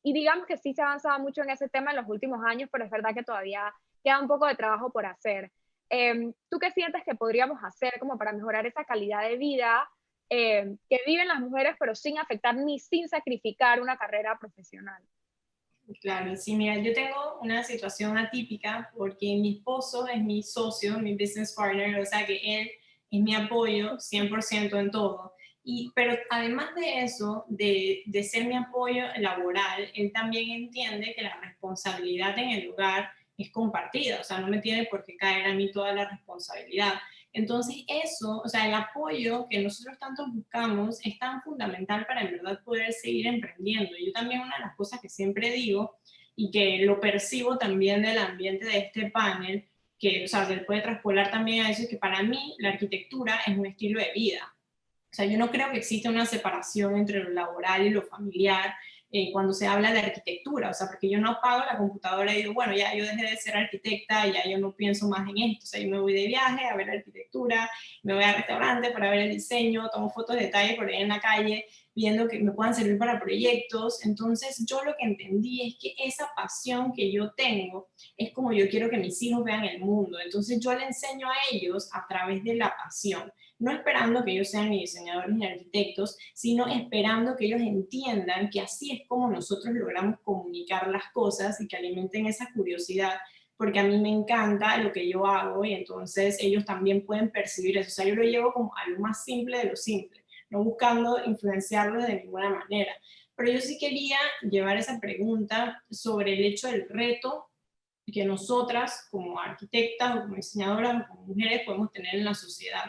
B: Y digamos que sí se ha avanzado mucho en ese tema en los últimos años, pero es verdad que todavía queda un poco de trabajo por hacer. ¿Tú qué sientes que podríamos hacer como para mejorar esa calidad de vida que viven las mujeres, pero sin afectar ni sin sacrificar una carrera profesional?
E: Claro, sí, mira, yo tengo una situación atípica porque mi esposo es mi socio, mi business partner, o sea que él es mi apoyo 100% en todo. Pero además de eso, de ser mi apoyo laboral, él también entiende que la responsabilidad en el hogar es compartida, o sea, no me tiene por qué caer a mí toda la responsabilidad. Entonces eso, o sea, el apoyo que nosotros tanto buscamos es tan fundamental para en verdad poder seguir emprendiendo. Yo también, una de las cosas que siempre digo y que lo percibo también del ambiente de este panel, que, o sea, se puede traspolar también a eso, es que para mí la arquitectura es un estilo de vida. O sea, yo no creo que exista una separación entre lo laboral y lo familiar cuando se habla de arquitectura, o sea, porque yo no apago la computadora y digo, bueno, ya yo dejé de ser arquitecta, ya yo no pienso más en esto, o sea, yo me voy de viaje a ver la arquitectura, me voy al restaurante para ver el diseño, tomo fotos de detalle por ahí en la calle, viendo que me puedan servir para proyectos. Entonces yo lo que entendí es que esa pasión que yo tengo es como yo quiero que mis hijos vean el mundo, entonces yo le enseño a ellos a través de la pasión, no esperando que ellos sean ni diseñadores ni arquitectos, sino esperando que ellos entiendan que así es como nosotros logramos comunicar las cosas y que alimenten esa curiosidad, porque a mí me encanta lo que yo hago y entonces ellos también pueden percibir eso. O sea, yo lo llevo como a lo más simple de lo simple, no buscando influenciarlos de ninguna manera. Pero yo sí quería llevar esa pregunta sobre el hecho del reto que nosotras como arquitectas o como diseñadoras o como mujeres podemos tener en la sociedad.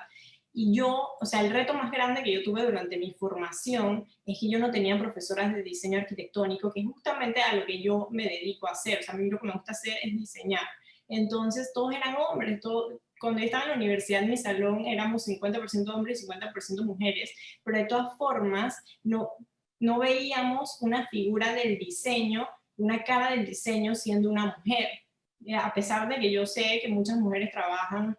E: Y yo, o sea, el reto más grande que yo tuve durante mi formación es que yo no tenía profesoras de diseño arquitectónico, que es justamente a lo que yo me dedico a hacer. O sea, a mí lo que me gusta hacer es diseñar. Entonces, todos eran hombres. Cuando yo estaba en la universidad, en mi salón éramos 50% hombres y 50% mujeres, pero de todas formas, no veíamos una figura del diseño, una cara del diseño siendo una mujer. A pesar de que yo sé que muchas mujeres trabajan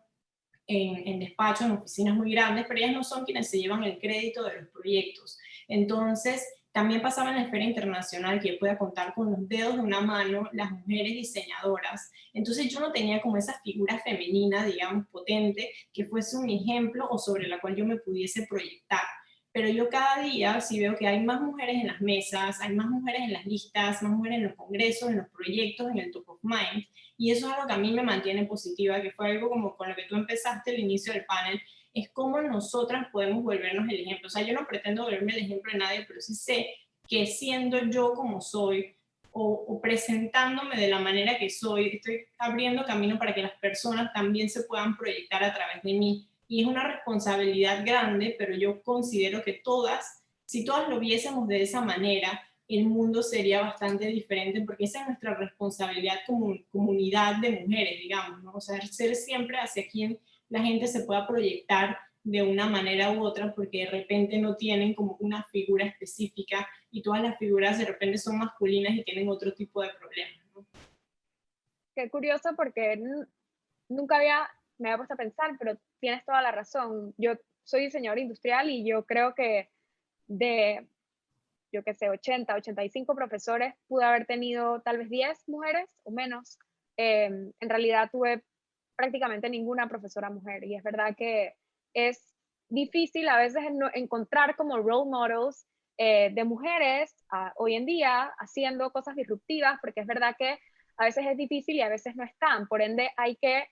E: en despachos, en oficinas muy grandes, pero ellas no son quienes se llevan el crédito de los proyectos. Entonces, también pasaba en la esfera internacional, que yo podía contar con los dedos de una mano las mujeres diseñadoras. Entonces yo no tenía como esa figura femenina, digamos, potente, que fuese un ejemplo o sobre la cual yo me pudiese proyectar. Pero yo cada día sí veo que hay más mujeres en las mesas, hay más mujeres en las listas, más mujeres en los congresos, en los proyectos, en el top of mind, y eso es algo que a mí me mantiene positiva, que fue algo como con lo que tú empezaste al inicio del panel, es cómo nosotras podemos volvernos el ejemplo. O sea, yo no pretendo volverme el ejemplo de nadie, pero sí sé que siendo yo como soy, o presentándome de la manera que soy, estoy abriendo camino para que las personas también se puedan proyectar a través de mí. Y es una responsabilidad grande, pero yo considero que todas, si todas lo viésemos de esa manera, el mundo sería bastante diferente, porque esa es nuestra responsabilidad como comunidad de mujeres, digamos, ¿no? O sea, ser siempre hacia quien la gente se pueda proyectar de una manera u otra, porque de repente no tienen como una figura específica y todas las figuras de repente son masculinas y tienen otro tipo de problemas, ¿no?
B: Qué curioso, porque nunca me había puesto a pensar, pero tienes toda la razón. Yo soy diseñadora industrial y yo creo que de, yo qué sé, 80, 85 profesores, pude haber tenido tal vez 10 mujeres o menos. En realidad tuve prácticamente ninguna profesora mujer, y es verdad que es difícil a veces encontrar como role models de mujeres hoy en día haciendo cosas disruptivas, porque es verdad que a veces es difícil y a veces no están. Por ende, hay que,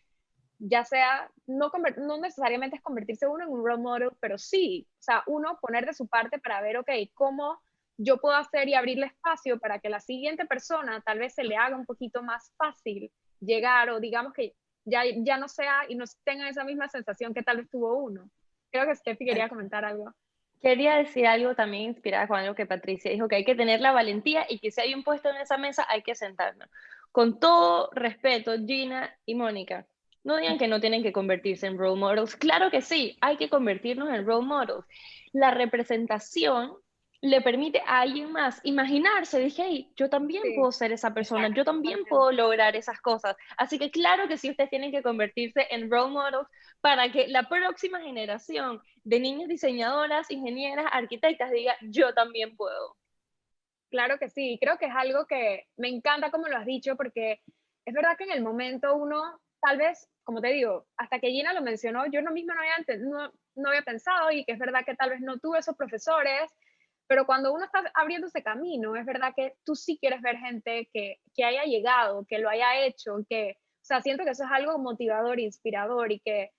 B: ya sea, no necesariamente es convertirse uno en un role model, pero sí, o sea, uno poner de su parte para ver, ok, cómo yo puedo hacer y abrirle espacio para que la siguiente persona tal vez se le haga un poquito más fácil llegar, o digamos que ya no sea y no tenga esa misma sensación que tal vez tuvo uno. Creo que Steffi quería comentar algo.
D: Quería decir algo también inspirada con algo que Patricia dijo, que hay que tener la valentía y que si hay un puesto en esa mesa hay que sentarnos. Con todo respeto, Gina y Mónica, no digan que no tienen que convertirse en role models. Claro que sí, hay que convertirnos en role models. La representación le permite a alguien más imaginarse, dije, hey, yo también puedo ser esa persona,
B: exacto,
D: yo también puedo lograr esas cosas. Así que claro que sí, ustedes tienen que convertirse en role models para que la próxima generación de niñas diseñadoras, ingenieras, arquitectas diga, yo también puedo.
B: Claro que sí, creo que es algo que me encanta como lo has dicho, porque es verdad que en el momento uno, tal vez, como te digo, hasta que Gina lo mencionó, yo no misma no había pensado, y que es verdad que tal vez no tuve esos profesores, pero cuando uno está abriendo ese camino, es verdad que tú sí quieres ver gente que haya llegado, que lo haya hecho, que, o sea, siento que eso es algo motivador, inspirador, y que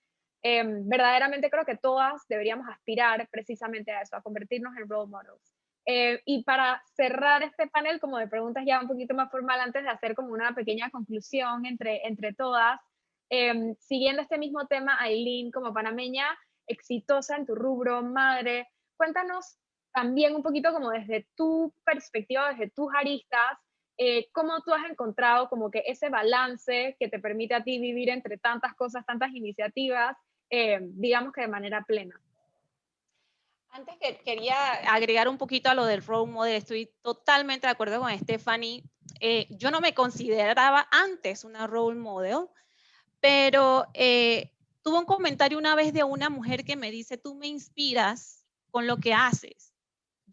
B: verdaderamente creo que todas deberíamos aspirar precisamente a eso, a convertirnos en role models. Y para cerrar este panel como de preguntas ya un poquito más formal, antes de hacer como una pequeña conclusión entre todas, siguiendo este mismo tema, Aileen, como panameña exitosa en tu rubro, madre, cuéntanos también un poquito como desde tu perspectiva, desde tus aristas, cómo tú has encontrado como que ese balance que te permite a ti vivir entre tantas cosas, tantas iniciativas, digamos que de manera plena.
F: Antes que quería agregar un poquito a lo del role model, estoy totalmente de acuerdo con Stephanie. Yo no me consideraba antes una role model, pero tuve un comentario una vez de una mujer que me dice, tú me inspiras con lo que haces.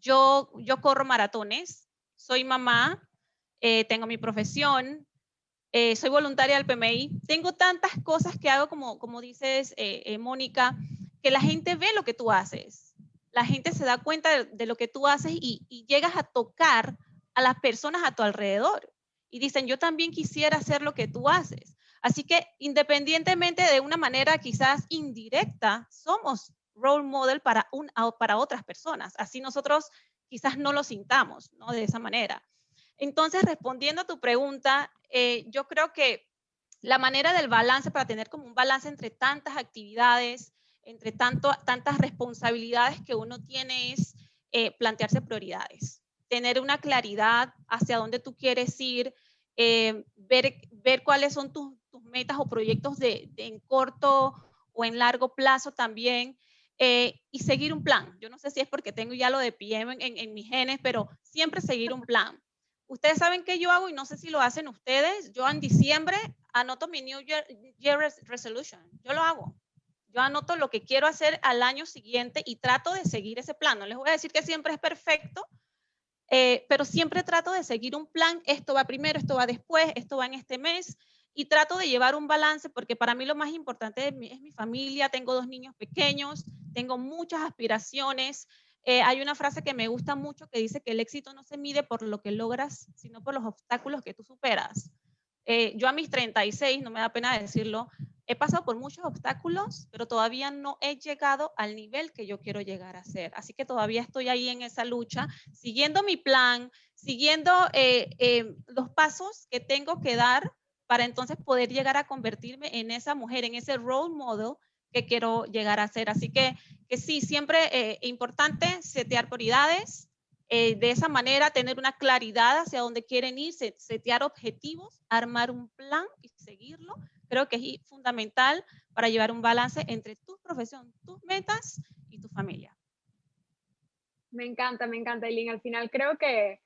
F: Yo corro maratones, soy mamá, tengo mi profesión, soy voluntaria del PMI, tengo tantas cosas que hago como dices, Mónica, que la gente ve lo que tú haces. La gente se da cuenta de lo que tú haces y llegas a tocar a las personas a tu alrededor. Y dicen, yo también quisiera hacer lo que tú haces. Así que independientemente de una manera quizás indirecta, somos role model para otras personas. Así nosotros quizás no lo sintamos, ¿no? De esa manera. Entonces, respondiendo a tu pregunta, yo creo que la manera del balance, para tener como un balance entre tantas actividades, entre tantas responsabilidades que uno tiene, es plantearse prioridades, tener una claridad hacia dónde tú quieres ir, ver cuáles son tus metas o proyectos en corto o en largo plazo también, y seguir un plan. Yo no sé si es porque tengo ya lo de PM en mis genes, pero siempre seguir un plan. Ustedes saben qué yo hago y no sé si lo hacen ustedes. Yo en diciembre anoto mi New Year Resolution. Yo lo hago. Yo anoto lo que quiero hacer al año siguiente y trato de seguir ese plan. No les voy a decir que siempre es perfecto, pero siempre trato de seguir un plan, esto va primero, esto va después, esto va en este mes, y trato de llevar un balance porque para mí lo más importante es mi familia, tengo 2 niños pequeños, tengo muchas aspiraciones. Hay una frase que me gusta mucho que dice que el éxito no se mide por lo que logras, sino por los obstáculos que tú superas. Yo a mis 36, no me da pena decirlo, he pasado por muchos obstáculos, pero todavía no he llegado al nivel que yo quiero llegar a ser. Así que todavía estoy ahí en esa lucha, siguiendo mi plan, siguiendo los pasos que tengo que dar para entonces poder llegar a convertirme en esa mujer, en ese role model que quiero llegar a ser. Así que sí, siempre importante setear prioridades, de esa manera tener una claridad hacia dónde quieren ir, setear objetivos, armar un plan y seguirlo. Creo que es fundamental para llevar un balance entre tu profesión, tus metas y tu familia.
B: Me encanta, Eileen. Al final creo que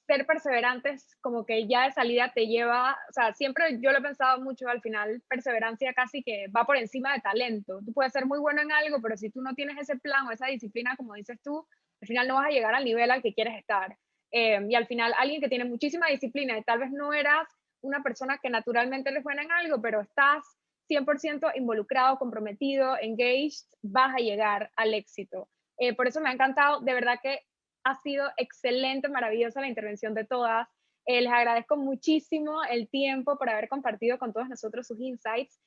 B: ser perseverantes como que ya de salida te lleva, o sea, siempre yo lo he pensado mucho, al final perseverancia casi que va por encima de talento. Tú puedes ser muy bueno en algo, pero si tú no tienes ese plan o esa disciplina, como dices tú, al final no vas a llegar al nivel al que quieres estar. Y al final alguien que tiene muchísima disciplina y tal vez no eras una persona que naturalmente le buena en algo, pero estás 100% involucrado, comprometido, engaged, vas a llegar al éxito. Por eso me ha encantado, de verdad que ha sido excelente, maravillosa la intervención de todas. Les agradezco muchísimo el tiempo por haber compartido con todos nosotros sus insights.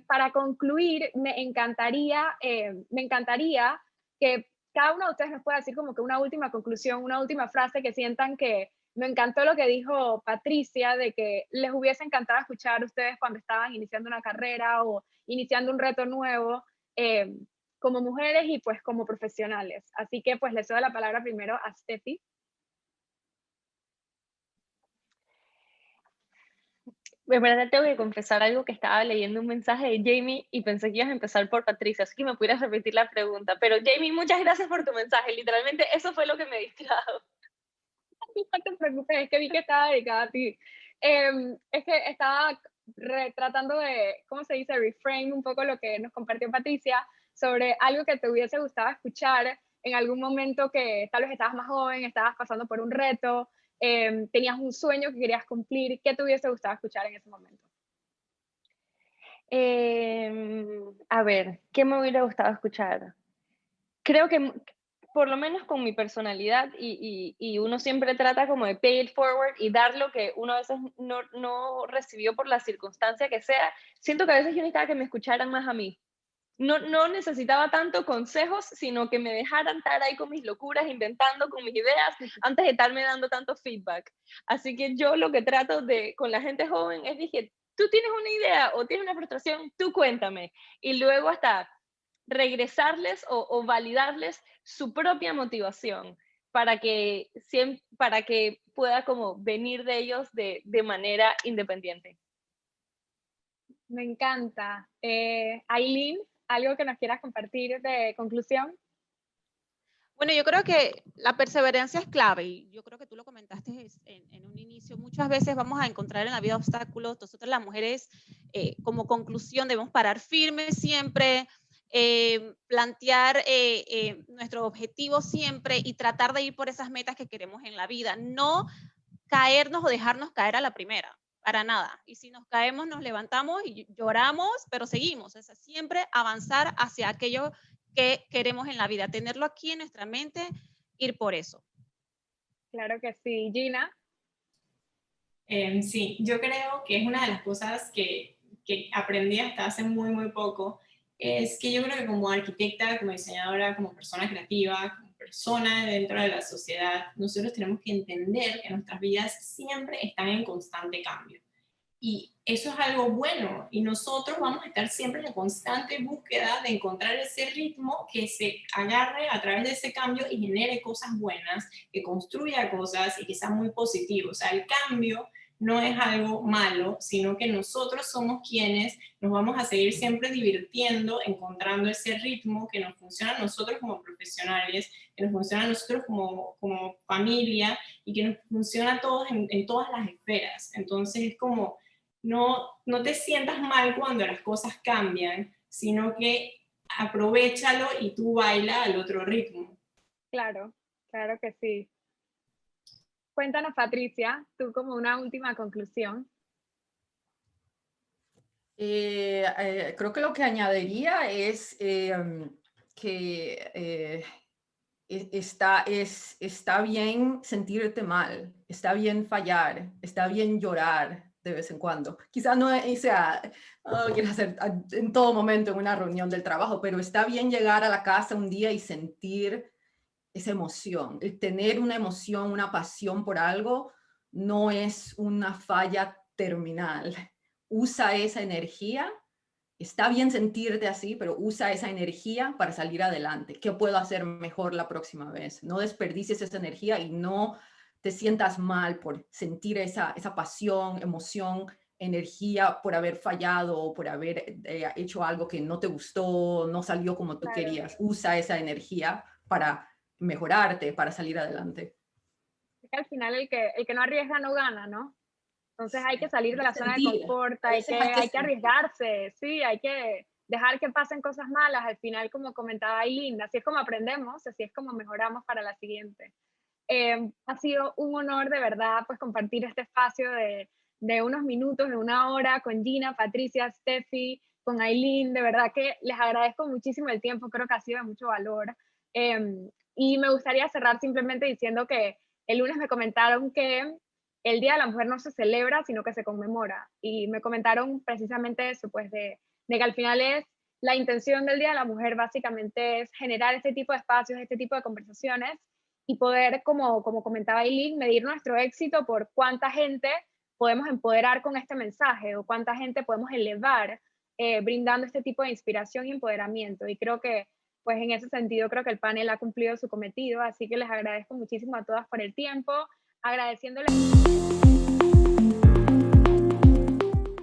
B: Para concluir, me encantaría que cada uno de ustedes nos pueda decir como que una última conclusión, una última frase que sientan que me encantó lo que dijo Patricia, de que les hubiese encantado escuchar a ustedes cuando estaban iniciando una carrera o iniciando un reto nuevo. Como mujeres y pues como profesionales. Así que pues les doy la palabra primero a Steffi.
D: En verdad tengo que confesar algo, que estaba leyendo un mensaje de Jamie y pensé que ibas a empezar por Patricia, así que me pudieras repetir la pregunta. Pero Jamie, muchas gracias por tu mensaje, literalmente eso fue lo que me distrajo.
B: No te preocupes, es que vi que estaba dedicada a ti. Es que estaba tratando de, ¿cómo se dice? Reframe un poco lo que nos compartió Patricia sobre algo que te hubiese gustado escuchar en algún momento que tal vez estabas más joven, estabas pasando por un reto, tenías un sueño que querías cumplir. ¿Qué te hubiese gustado escuchar en ese momento?
D: A ver, ¿qué me hubiera gustado escuchar? Creo que por lo menos con mi personalidad y uno siempre trata como de pay it forward y dar lo que uno a veces no recibió por la circunstancia que sea. Siento que a veces yo necesitaba que me escucharan más a mí. No necesitaba tanto consejos, sino que me dejaran estar ahí con mis locuras, inventando con mis ideas, antes de estarme dando tanto feedback. Así que yo lo que trato de con la gente joven es, dije, tú tienes una idea o tienes una frustración, tú cuéntame. Y luego hasta regresarles o validarles su propia motivación para que pueda como venir de ellos de manera independiente.
B: Me encanta. Eileen, ¿algo que nos quieras compartir de conclusión?
F: Bueno, yo creo que la perseverancia es clave y yo creo que tú lo comentaste en un inicio. Muchas veces vamos a encontrar en la vida obstáculos. Nosotros las mujeres, como conclusión, debemos parar firmes siempre, plantear nuestro objetivo siempre y tratar de ir por esas metas que queremos en la vida. No caernos o dejarnos caer a la primera, para nada. Y si nos caemos, nos levantamos y lloramos, pero seguimos. Es siempre avanzar hacia aquello que queremos en la vida, tenerlo aquí en nuestra mente, ir por eso.
B: Claro que sí. Gina.
E: Sí, yo creo que es una de las cosas que aprendí hasta hace muy poco, es que yo creo que como arquitecta, como diseñadora, como persona creativa, como persona dentro de la sociedad, nosotros tenemos que entender que nuestras vidas siempre están en constante cambio. Y eso es algo bueno, y nosotros vamos a estar siempre en constante búsqueda de encontrar ese ritmo que se agarre a través de ese cambio y genere cosas buenas, que construya cosas y que sea muy positivo. O sea, el cambio no es algo malo, sino que nosotros somos quienes nos vamos a seguir siempre divirtiendo, encontrando ese ritmo que nos funciona a nosotros como profesionales, que nos funciona a nosotros como familia y que nos funciona a todos en todas las esferas. Entonces es como, no te sientas mal cuando las cosas cambian, sino que aprovéchalo y tú baila al otro ritmo.
B: Claro, claro que sí. Cuéntanos, Patricia, tú como una última conclusión.
C: Creo que lo que añadiría es que está bien sentirte mal, está bien fallar, está bien llorar de vez en cuando. Quizás no sea, quieres hacer en todo momento en una reunión del trabajo, pero está bien llegar a la casa un día y sentir esa emoción. El tener una emoción, una pasión por algo, no es una falla terminal. Usa esa energía. Está bien sentirte así, pero usa esa energía para salir adelante. ¿Qué puedo hacer mejor la próxima vez? No desperdicies esa energía y no te sientas mal por sentir esa pasión, emoción, energía por haber fallado o por haber hecho algo que no te gustó, no salió como tú
B: Claro.
C: querías. Usa esa energía para mejorarte, para salir adelante.
B: Es que al final el que no arriesga no gana, ¿no? Entonces hay que salir de la zona de confort, hay que arriesgarse, sí, hay que dejar que pasen cosas malas. Al final, como comentaba Aileen, así es como aprendemos, así es como mejoramos para la siguiente. Ha sido un honor de verdad pues compartir este espacio de unos minutos, de una hora con Gina, Patricia, Steffi, con Aileen. De verdad que les agradezco muchísimo el tiempo, creo que ha sido de mucho valor. Y me gustaría cerrar simplemente diciendo que el lunes me comentaron que el Día de la Mujer no se celebra, sino que se conmemora. Y me comentaron precisamente eso, pues de que al final es la intención del Día de la Mujer básicamente es generar este tipo de espacios, este tipo de conversaciones y poder, como comentaba Aileen, medir nuestro éxito por cuánta gente podemos empoderar con este mensaje o cuánta gente podemos elevar brindando este tipo de inspiración y empoderamiento. Y creo que, pues en ese sentido, creo que el panel ha cumplido su cometido, así que les agradezco muchísimo a todas por el tiempo, agradeciéndoles